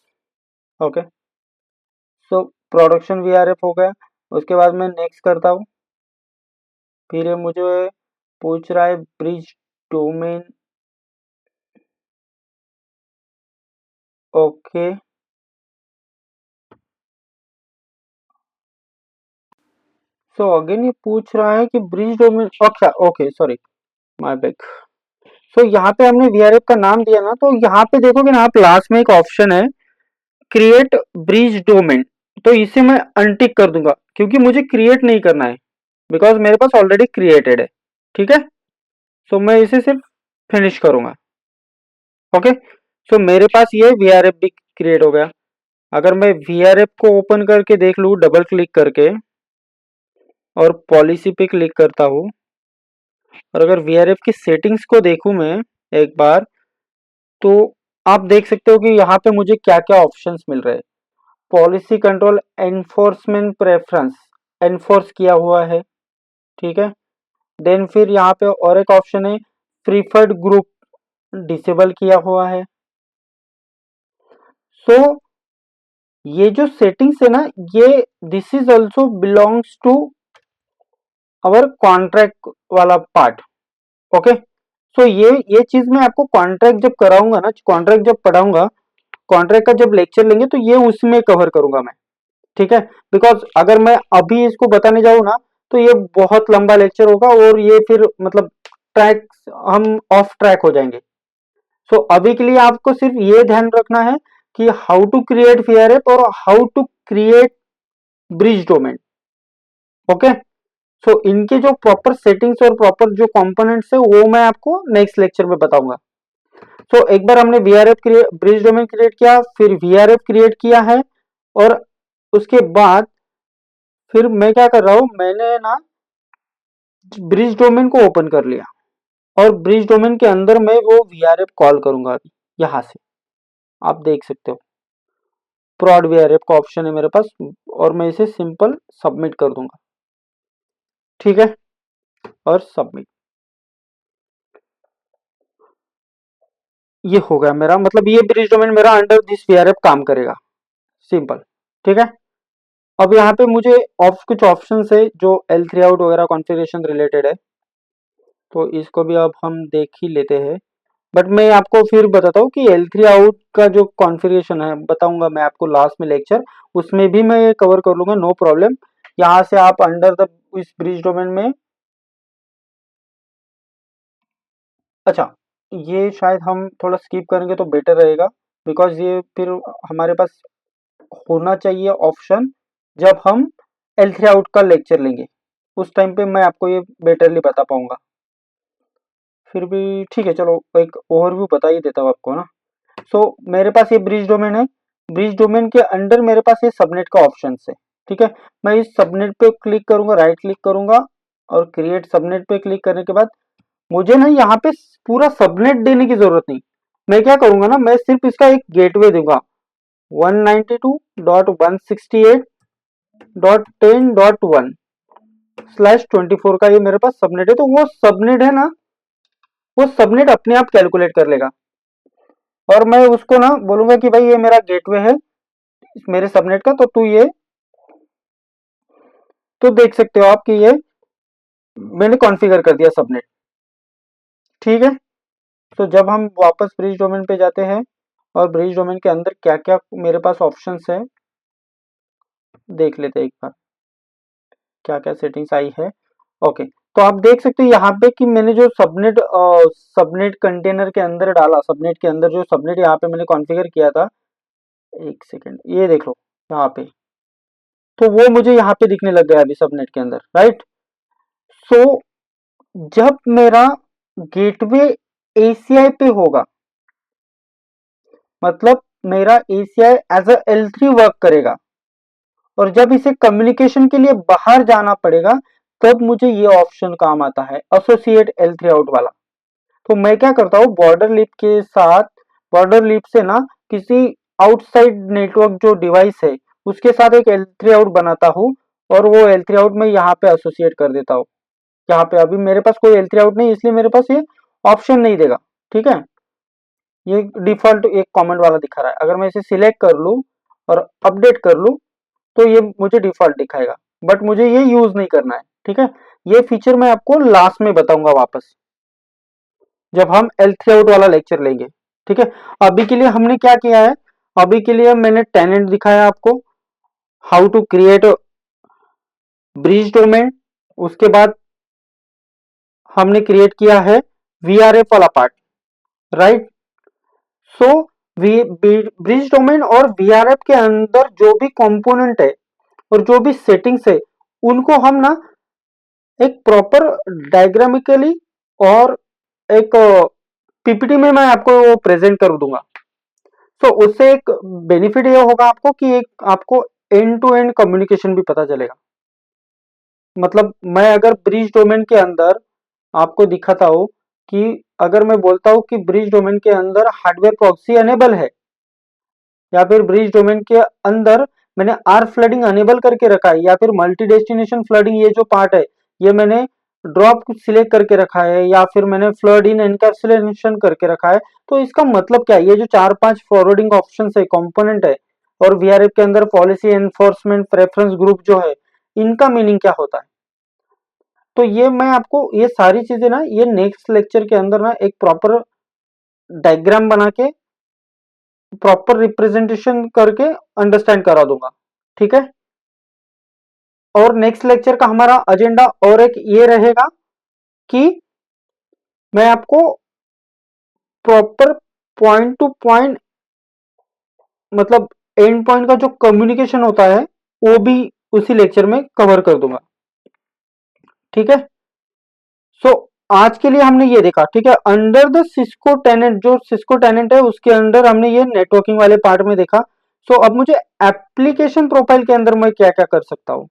Okay, so production VRF हो गया। उसके बाद मैं नेक्स्ट करता हूँ। फिर ये मुझे पूछ रहा है bridge domain. Okay, so again ये पूछ रहा है कि ब्रिज डोमेन, अच्छा ओके सॉरी, माय बैड। सो यहाँ पे हमने वीआरएफ का नाम दिया ना, तो यहाँ पे देखोगे ना आप, लास्ट में एक ऑप्शन है क्रिएट ब्रिज डोमेन, तो इसे मैं अनटिक कर दूंगा क्योंकि मुझे क्रिएट नहीं करना है, बिकॉज मेरे पास ऑलरेडी क्रिएटेड है। ठीक है, सो मैं इसे सिर्फ फिनिश करूंगा। ओके, सो मेरे पास ये वीआरएफ भी क्रिएट हो गया। अगर मैं वीआरएफ को ओपन करके देख लूँ डबल क्लिक करके और पॉलिसी पे क्लिक करता हूँ, और अगर वीआरएफ की सेटिंग्स को देखूं मैं एक बार, तो आप देख सकते हो कि यहाँ पे मुझे क्या क्या ऑप्शंस मिल रहे हैं। Policy control enforcement preference enforce किया हुआ है। ठीक है, देन फिर यहाँ पे और एक ऑप्शन है प्रीफर्ड ग्रुप डिसेबल किया हुआ है। सो ये जो सेटिंग्स है ना, ये this is also belongs to our contract वाला पार्ट। ओके, सो ये चीज मैं आपको कॉन्ट्रैक्ट जब कराऊंगा ना, कॉन्ट्रैक्ट जब पढ़ाऊंगा, कॉन्ट्रैक्ट का जब लेक्चर लेंगे तो ये उसमें कवर करूंगा मैं। ठीक है, बिकॉज अगर मैं अभी इसको बताने जाऊँ ना तो ये बहुत लंबा लेक्चर होगा और ये फिर मतलब ट्रैक, हम ऑफ ट्रैक हो जाएंगे। सो अभी के लिए आपको सिर्फ ये ध्यान रखना है कि हाउ टू क्रिएट वीआरएफ और how to create bridge domain. Okay, so इनके जो प्रॉपर सेटिंग्स और प्रॉपर जो कंपोनेंट्स है वो मैं आपको नेक्स्ट लेक्चर में बताऊंगा। सो एक बार हमने वीआरएफ ब्रिज डोमेन क्रिएट किया, फिर वीआरएफ क्रिएट किया है, और उसके बाद फिर मैं क्या कर रहा हूं, मैंने ना ब्रिज डोमेन को ओपन कर लिया और ब्रिज डोमेन के अंदर मैं वो वीआरएफ कॉल करूंगा अभी यहां से। आप देख सकते हो प्रोड वीआरएफ का ऑप्शन है मेरे पास और मैं इसे सिंपल सबमिट कर दूंगा। ठीक है, और सबमिट, ये हो गया मेरा, मतलब ये ब्रिज डोमेन मेरा अंडर दिस वीआरएफ काम करेगा, सिंपल। ठीक है, अब यहाँ पे मुझे कुछ ऑप्शन है जो L3 आउट वगैरह कॉन्फ़िगरेशन रिलेटेड है, तो इसको भी अब हम देख ही लेते हैं। बट मैं आपको फिर बताता हूँ कि L3 आउट का जो कॉन्फ़िगरेशन है बताऊंगा मैं आपको लास्ट में लेक्चर, उसमें भी मैं ये कवर कर लूंगा, नो प्रॉब्लम। यहाँ से आप अंडर द इस ब्रिज डोमेन में, अच्छा ये शायद हम थोड़ा स्किप करेंगे तो बेटर रहेगा, बिकॉज ये फिर हमारे पास होना चाहिए ऑप्शन जब हम L3 आउट का लेक्चर लेंगे, उस टाइम पे मैं आपको ये बेटरली बता पाऊंगा। फिर भी ठीक है, चलो एक ओवरव्यू बता ही देता हूँ आपको ना। सो मेरे पास ये ब्रिज डोमेन है, ब्रिज डोमेन के अंडर मेरे पास ये सबनेट का ऑप्शन है। ठीक है, मैं इस सबनेट पे क्लिक करूंगा, राइट क्लिक करूंगा और क्रिएट सबनेट पे क्लिक करने के बाद मुझे ना यहाँ पे पूरा सबनेट देने की जरूरत नहीं। मैं क्या करूंगा ना, मैं सिर्फ इसका एक गेटवे दूंगा, 192.168.10.1/24 का ये मेरे पास सबनेट है, तो वो सबनेट है ना, वो सबनेट अपने आप कैलकुलेट कर लेगा। और मैं उसको ना बोलूंगा कि भाई ये मेरा गेटवे है मेरे सबनेट का, तो तू ये, तो देख सकते हो आप कि ये मैंने कॉन्फ़िगर कर दिया सबनेट। ठीक है, तो जब हम वापस ब्रिज डोमेन पे जाते हैं और ब्रिज डोमेन के अंदर क्या क्या मेरे पास ऑप्शंस है देख लेते हैं एक बार, क्या क्या सेटिंग्स आई है। ओके, तो आप देख सकते हैं यहाँ पे कि मैंने जो सबनेट कंटेनर के अंदर डाला, सबनेट के अंदर जो सबनेट यहाँ पे मैंने कॉन्फ़िगर किया था, एक सेकेंड ये देख लो यहाँ पे, तो वो मुझे यहाँ पे दिखने लग गया अभी सबनेट के अंदर, राइट। सो जब मेरा गेटवे एसीआई पे होगा, मतलब मेरा ACI as a L3 work करेगा, और जब इसे कम्युनिकेशन के लिए बाहर जाना पड़ेगा तब मुझे ये ऑप्शन काम आता है, एसोसिएट L3 आउट वाला। तो मैं क्या करता हूँ, बॉर्डर लिप के साथ, बॉर्डर लिप से ना किसी आउटसाइड नेटवर्क जो डिवाइस है उसके साथ एक L3 आउट बनाता हूँ और वो L3 आउट में यहाँ पे एसोसिएट कर देता हूँ। यहाँ पे अभी मेरे पास कोई L3 आउट नहीं, इसलिए मेरे पास ये ऑप्शन नहीं देगा। ठीक है, ये डिफॉल्ट एक कॉमन वाला दिखा रहा है, अगर मैं इसे सिलेक्ट कर लूँ और अपडेट कर लूँ तो ये मुझे डिफॉल्ट दिखाएगा, बट मुझे ये यूज नहीं करना है। ठीक है, ये फीचर मैं आपको लास्ट में बताऊंगा वापस जब हम L3 आउट वाला लेक्चर लेंगे। ठीक है, अभी के लिए हमने क्या किया है, अभी के लिए मैंने टेनेंट दिखाया आपको, how to create bridge domain, उसके बाद हमने क्रिएट किया है वीआरएफ वाला part, right. So bridge domain और वीआरएफ के अंदर जो भी कंपोनेंट है और जो भी सेटिंग्स है उनको हम ना एक प्रॉपर डायग्रामिकली और एक पीपीटी में मैं आपको प्रेजेंट कर दूंगा। तो उससे एक बेनिफिट ये होगा आपको कि एक आपको एंड टू एंड कम्युनिकेशन भी पता चलेगा। मतलब मैं अगर ब्रिज डोमेन के अंदर आपको दिखाता हूं कि अगर मैं बोलता हूं कि ब्रिज डोमेन के अंदर हार्डवेयर प्रॉक्सी अनेबल है, या फिर ब्रिज डोमेन के अंदर मैंने आर फ्लडिंग अनेबल करके रखा है, या फिर मल्टी डेस्टिनेशन फ्लडिंग ये जो पार्ट है ये मैंने ड्रॉप सिलेक्ट करके रखा है, या फिर मैंने फ्लड इन एनकैप्सुलेशन करके रखा है, तो इसका मतलब क्या है, ये जो 4-5 फॉरवर्डिंग ऑप्शन है, कंपोनेंट है, और वीआरएफ के अंदर पॉलिसी एनफोर्समेंट प्रेफरेंस ग्रुप जो है, इनका मीनिंग क्या होता है। तो ये मैं आपको ये सारी चीजें ना ये नेक्स्ट लेक्चर के अंदर ना एक प्रॉपर डायग्राम बना के प्रॉपर रिप्रेजेंटेशन करके अंडरस्टैंड करा दूंगा, ठीक है। और नेक्स्ट लेक्चर का हमारा एजेंडा और एक ये रहेगा कि मैं आपको प्रॉपर पॉइंट टू पॉइंट मतलब एंड पॉइंट का जो कम्युनिकेशन होता है वो भी उसी लेक्चर में कवर कर दूंगा, ठीक है। सो आज के लिए हमने ये देखा, ठीक है। अंडर द सिस्को टेनेंट, जो सिस्को टेनेंट है उसके अंदर हमने ये नेटवर्किंग वाले पार्ट में देखा। सो अब मुझे एप्लीकेशन प्रोफाइल के अंदर मैं क्या क्या कर सकता हूँ।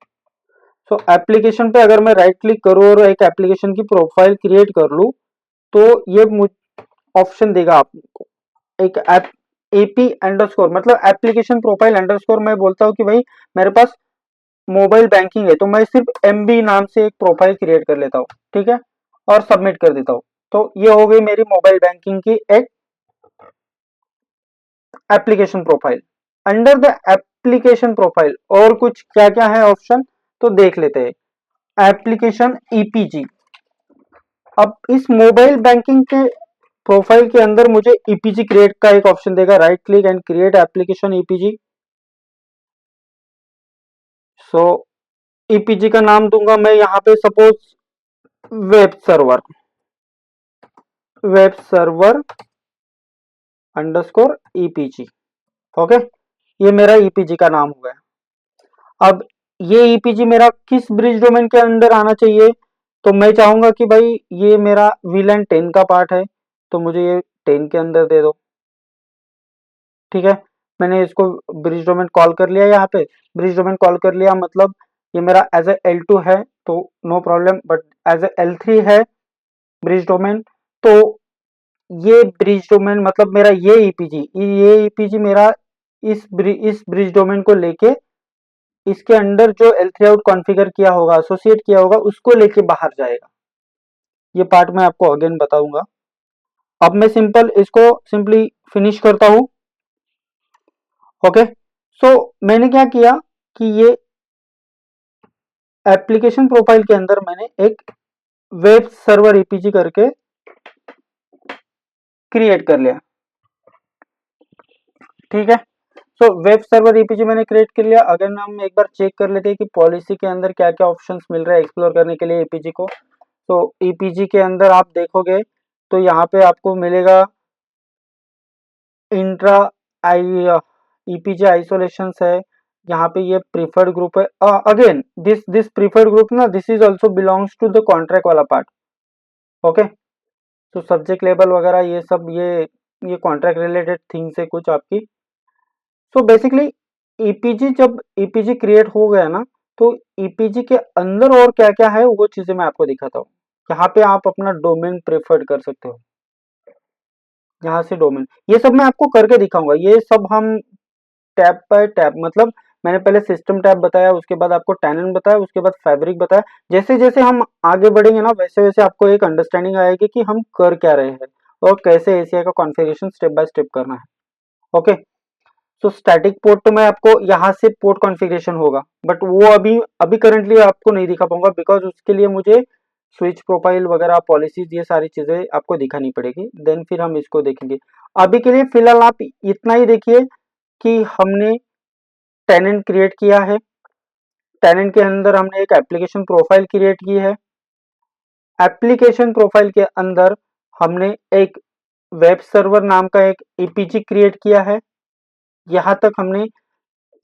सो एप्लीकेशन पे अगर मैं राइट क्लिक करूँ और एक एप्लीकेशन की प्रोफाइल क्रिएट कर लूँ तो ये ऑप्शन देगा आपको एक ऐप एपी अंडरस्कोर, मतलब एप्लीकेशन प्रोफाइल अंडरस्कोर। मैं बोलता हूँ कि भाई मेरे पास मोबाइल बैंकिंग है तो मैं सिर्फ एमबी नाम से एक प्रोफाइल क्रिएट कर लेता हूँ, ठीक है, और सबमिट कर देता हूँ। तो ये हो गई मेरी मोबाइल बैंकिंग की एक application profile. Under the application profile और कुछ क्या क्या है ऑप्शन तो देख लेते हैं। Application e-PG. अब इस मोबाइल बैंकिंग के प्रोफाइल के अंदर मुझे ईपीजी क्रिएट का एक ऑप्शन देगा, right click and create application e-PG. So e-PG का नाम दूंगा मैं यहाँ पे suppose web server, web server underscore e-PG, okay. ये मेरा ईपीजी का नाम हो गया। अब ये ईपीजी मेरा किस ब्रिज डोमेन के अंदर आना चाहिए, तो मैं चाहूंगा कि भाई ये मेरा वीलैन 10 का पार्ट है तो मुझे ये 10 के अंदर दे दो, ठीक है। मैंने इसको ब्रिज डोमेन कॉल कर लिया, यहाँ पे ब्रिज डोमेन कॉल कर लिया, मतलब ये मेरा एज ए L2 है तो no problem, but as a L3 है ब्रिज डोमेन तो ये ब्रिज डोमेन मतलब मेरा ये ईपीजी मेरा इस ब्रिज डोमेन को लेके इसके अंडर जो L3 आउट कॉन्फ़िगर किया होगा, एसोसिएट किया होगा, उसको लेके बाहर जाएगा। ये पार्ट मैं आपको अगेन बताऊंगा। अब मैं इसको सिंपली फिनिश करता हूं, ओके। सो मैंने क्या किया कि ये एप्लीकेशन प्रोफाइल के अंदर मैंने एक वेब सर्वर ईपीजी करके क्रिएट कर लिया, ठीक है। सो वेब सर्वर ईपीजी मैंने क्रिएट कर लिया। अगर हम एक बार चेक कर लेते हैं कि पॉलिसी के अंदर क्या क्या ऑप्शंस मिल रहा है एक्सप्लोर करने के लिए ईपीजी को, तो ईपीजी के अंदर आप देखोगे तो यहाँ पे आपको मिलेगा इंट्रा आई ईपीजी आइसोलेशन है, यहाँ पे ये प्रीफर्ड ग्रुप है। अगेन दिस प्रीफर्ड ग्रुप ना this is also belongs to the contract वाला पार्ट, ओके। तो सब्जेक्ट लेबल वगैरह ये सब ये कॉन्ट्रैक्ट रिलेटेड थिंग्स है कुछ आपकी। सो बेसिकली ईपीजी जब ईपीजी क्रिएट हो गया ना तो ईपीजी के अंदर और क्या क्या है वो चीजें मैं आपको दिखाता हूँ। यहाँ पे आप अपना डोमेन प्रेफर्ड कर सकते हो, यहाँ से डोमेन ये सब मैं आपको करके दिखाऊंगा। ये सब हम टैब बाय टैब, मतलब मैंने पहले सिस्टम टैब बताया, उसके बाद आपको टेनेंट बताया, उसके बाद फैब्रिक बताया। जैसे जैसे हम आगे बढ़ेंगे ना वैसे वैसे आपको एक अंडरस्टैंडिंग आएगी कि हम कर क्या रहे हैं और कैसे एसीआई का कॉन्फ़िगरेशन स्टेप बाय स्टेप करना है, ओके। तो स्टैटिक पोर्ट तो मैं आपको यहाँ से पोर्ट कॉन्फ़िगरेशन होगा, बट वो अभी अभी करंटली आपको नहीं दिखा पाऊंगा बिकॉज उसके लिए मुझे स्विच प्रोफाइल वगैरह पॉलिसीज ये सारी चीजें आपको दिखानी पड़ेगी, देन फिर हम इसको देखेंगे। अभी के लिए फिलहाल आप इतना ही देखिए कि हमने टेनेंट क्रिएट किया है, टेनेंट के अंदर हमने एक एप्लीकेशन प्रोफाइल क्रिएट की है, एप्लीकेशन प्रोफाइल के अंदर हमने एक वेब सर्वर नाम का एक ईपीजी क्रिएट किया है, यहां तक हमने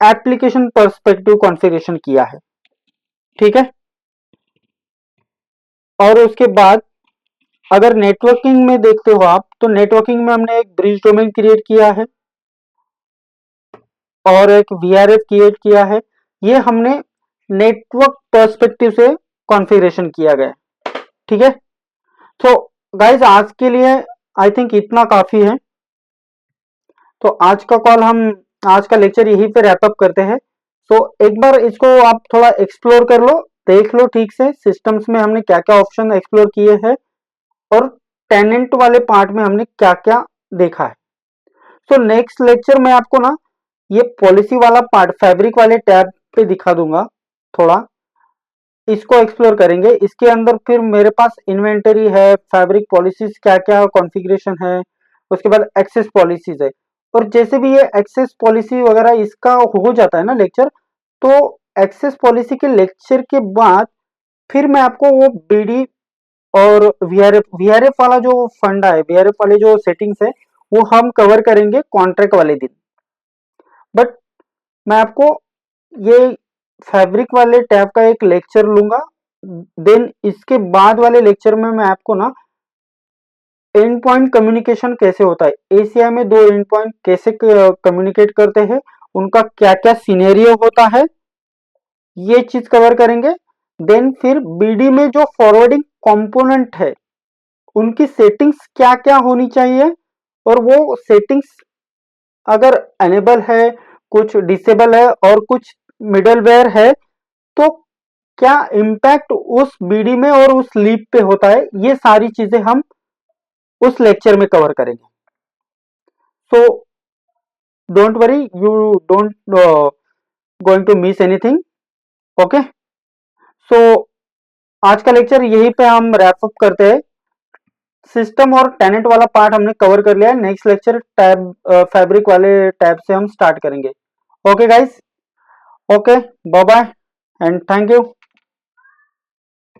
एप्लीकेशन पर्सपेक्टिव कॉन्फ़िगरेशन किया है, ठीक है। और उसके बाद अगर नेटवर्किंग में देखते हो आप तो नेटवर्किंग में हमने एक ब्रिज डोमेन क्रिएट किया है और एक वीआरएफ क्रिएट किया है। ये हमने नेटवर्क पर्सपेक्टिव से कॉन्फ़िगरेशन किया गया, ठीक है। तो गाइज आज के लिए आई थिंक इतना काफी है। तो आज का कॉल हम आज का लेक्चर यहीं पे रैप अप करते हैं। तो एक बार इसको आप थोड़ा एक्सप्लोर कर लो, देख लो ठीक से सिस्टम्स में हमने क्या क्या ऑप्शन एक्सप्लोर किए हैं और टेनेंट वाले पार्ट में हमने क्या क्या देखा है। सो नेक्स्ट लेक्चर में आपको ना ये पॉलिसी वाला पार्ट फैब्रिक वाले टैब पे दिखा दूंगा थोड़ा, इसको एक्सप्लोर करेंगे। इसके अंदर फिर मेरे पास इन्वेंटरी है, फैब्रिक पॉलिसीज क्या क्या कॉन्फ़िगरेशन है, उसके बाद एक्सेस पॉलिसीज है। और जैसे भी ये एक्सेस पॉलिसी वगैरह इसका हो जाता है ना लेक्चर, तो एक्सेस पॉलिसी के लेक्चर के बाद फिर मैं आपको वो बीडी और वीआरएफ वाला जो फंडा है, वीआरएफ वाले जो सेटिंग्स है, वो हम कवर करेंगे कॉन्ट्रैक्ट वाले दिन। बट मैं आपको ये फैब्रिक वाले टैब का एक लेक्चर लूंगा, देन इसके बाद वाले लेक्चर में मैं आपको ना एंड पॉइंट कम्युनिकेशन कैसे होता है, एसीआई में दो एंड पॉइंट कैसे कम्युनिकेट करते हैं, उनका क्या क्या सिनेरियो होता है, ये चीज कवर करेंगे। देन फिर बीडी में जो फॉरवर्डिंग कंपोनेंट है, उनकी सेटिंग्स क्या क्या होनी चाहिए, और वो सेटिंग्स अगर एनेबल है, कुछ डिसेबल है और कुछ मिडलवेयर है, तो क्या इम्पैक्ट उस बीडी में और उस लीप पे होता है, ये सारी चीजें हम उस लेक्चर में कवर करेंगे। So don't worry, you don't going to miss anything. Okay, so आज का लेक्चर यहीं पे हम रैप अप करते हैं। सिस्टम और टेनेंट वाला पार्ट हमने कवर कर लिया है। नेक्स्ट लेक्चर टैब फैब्रिक वाले टैब से हम स्टार्ट करेंगे। Okay guys, okay, bye bye and thank you.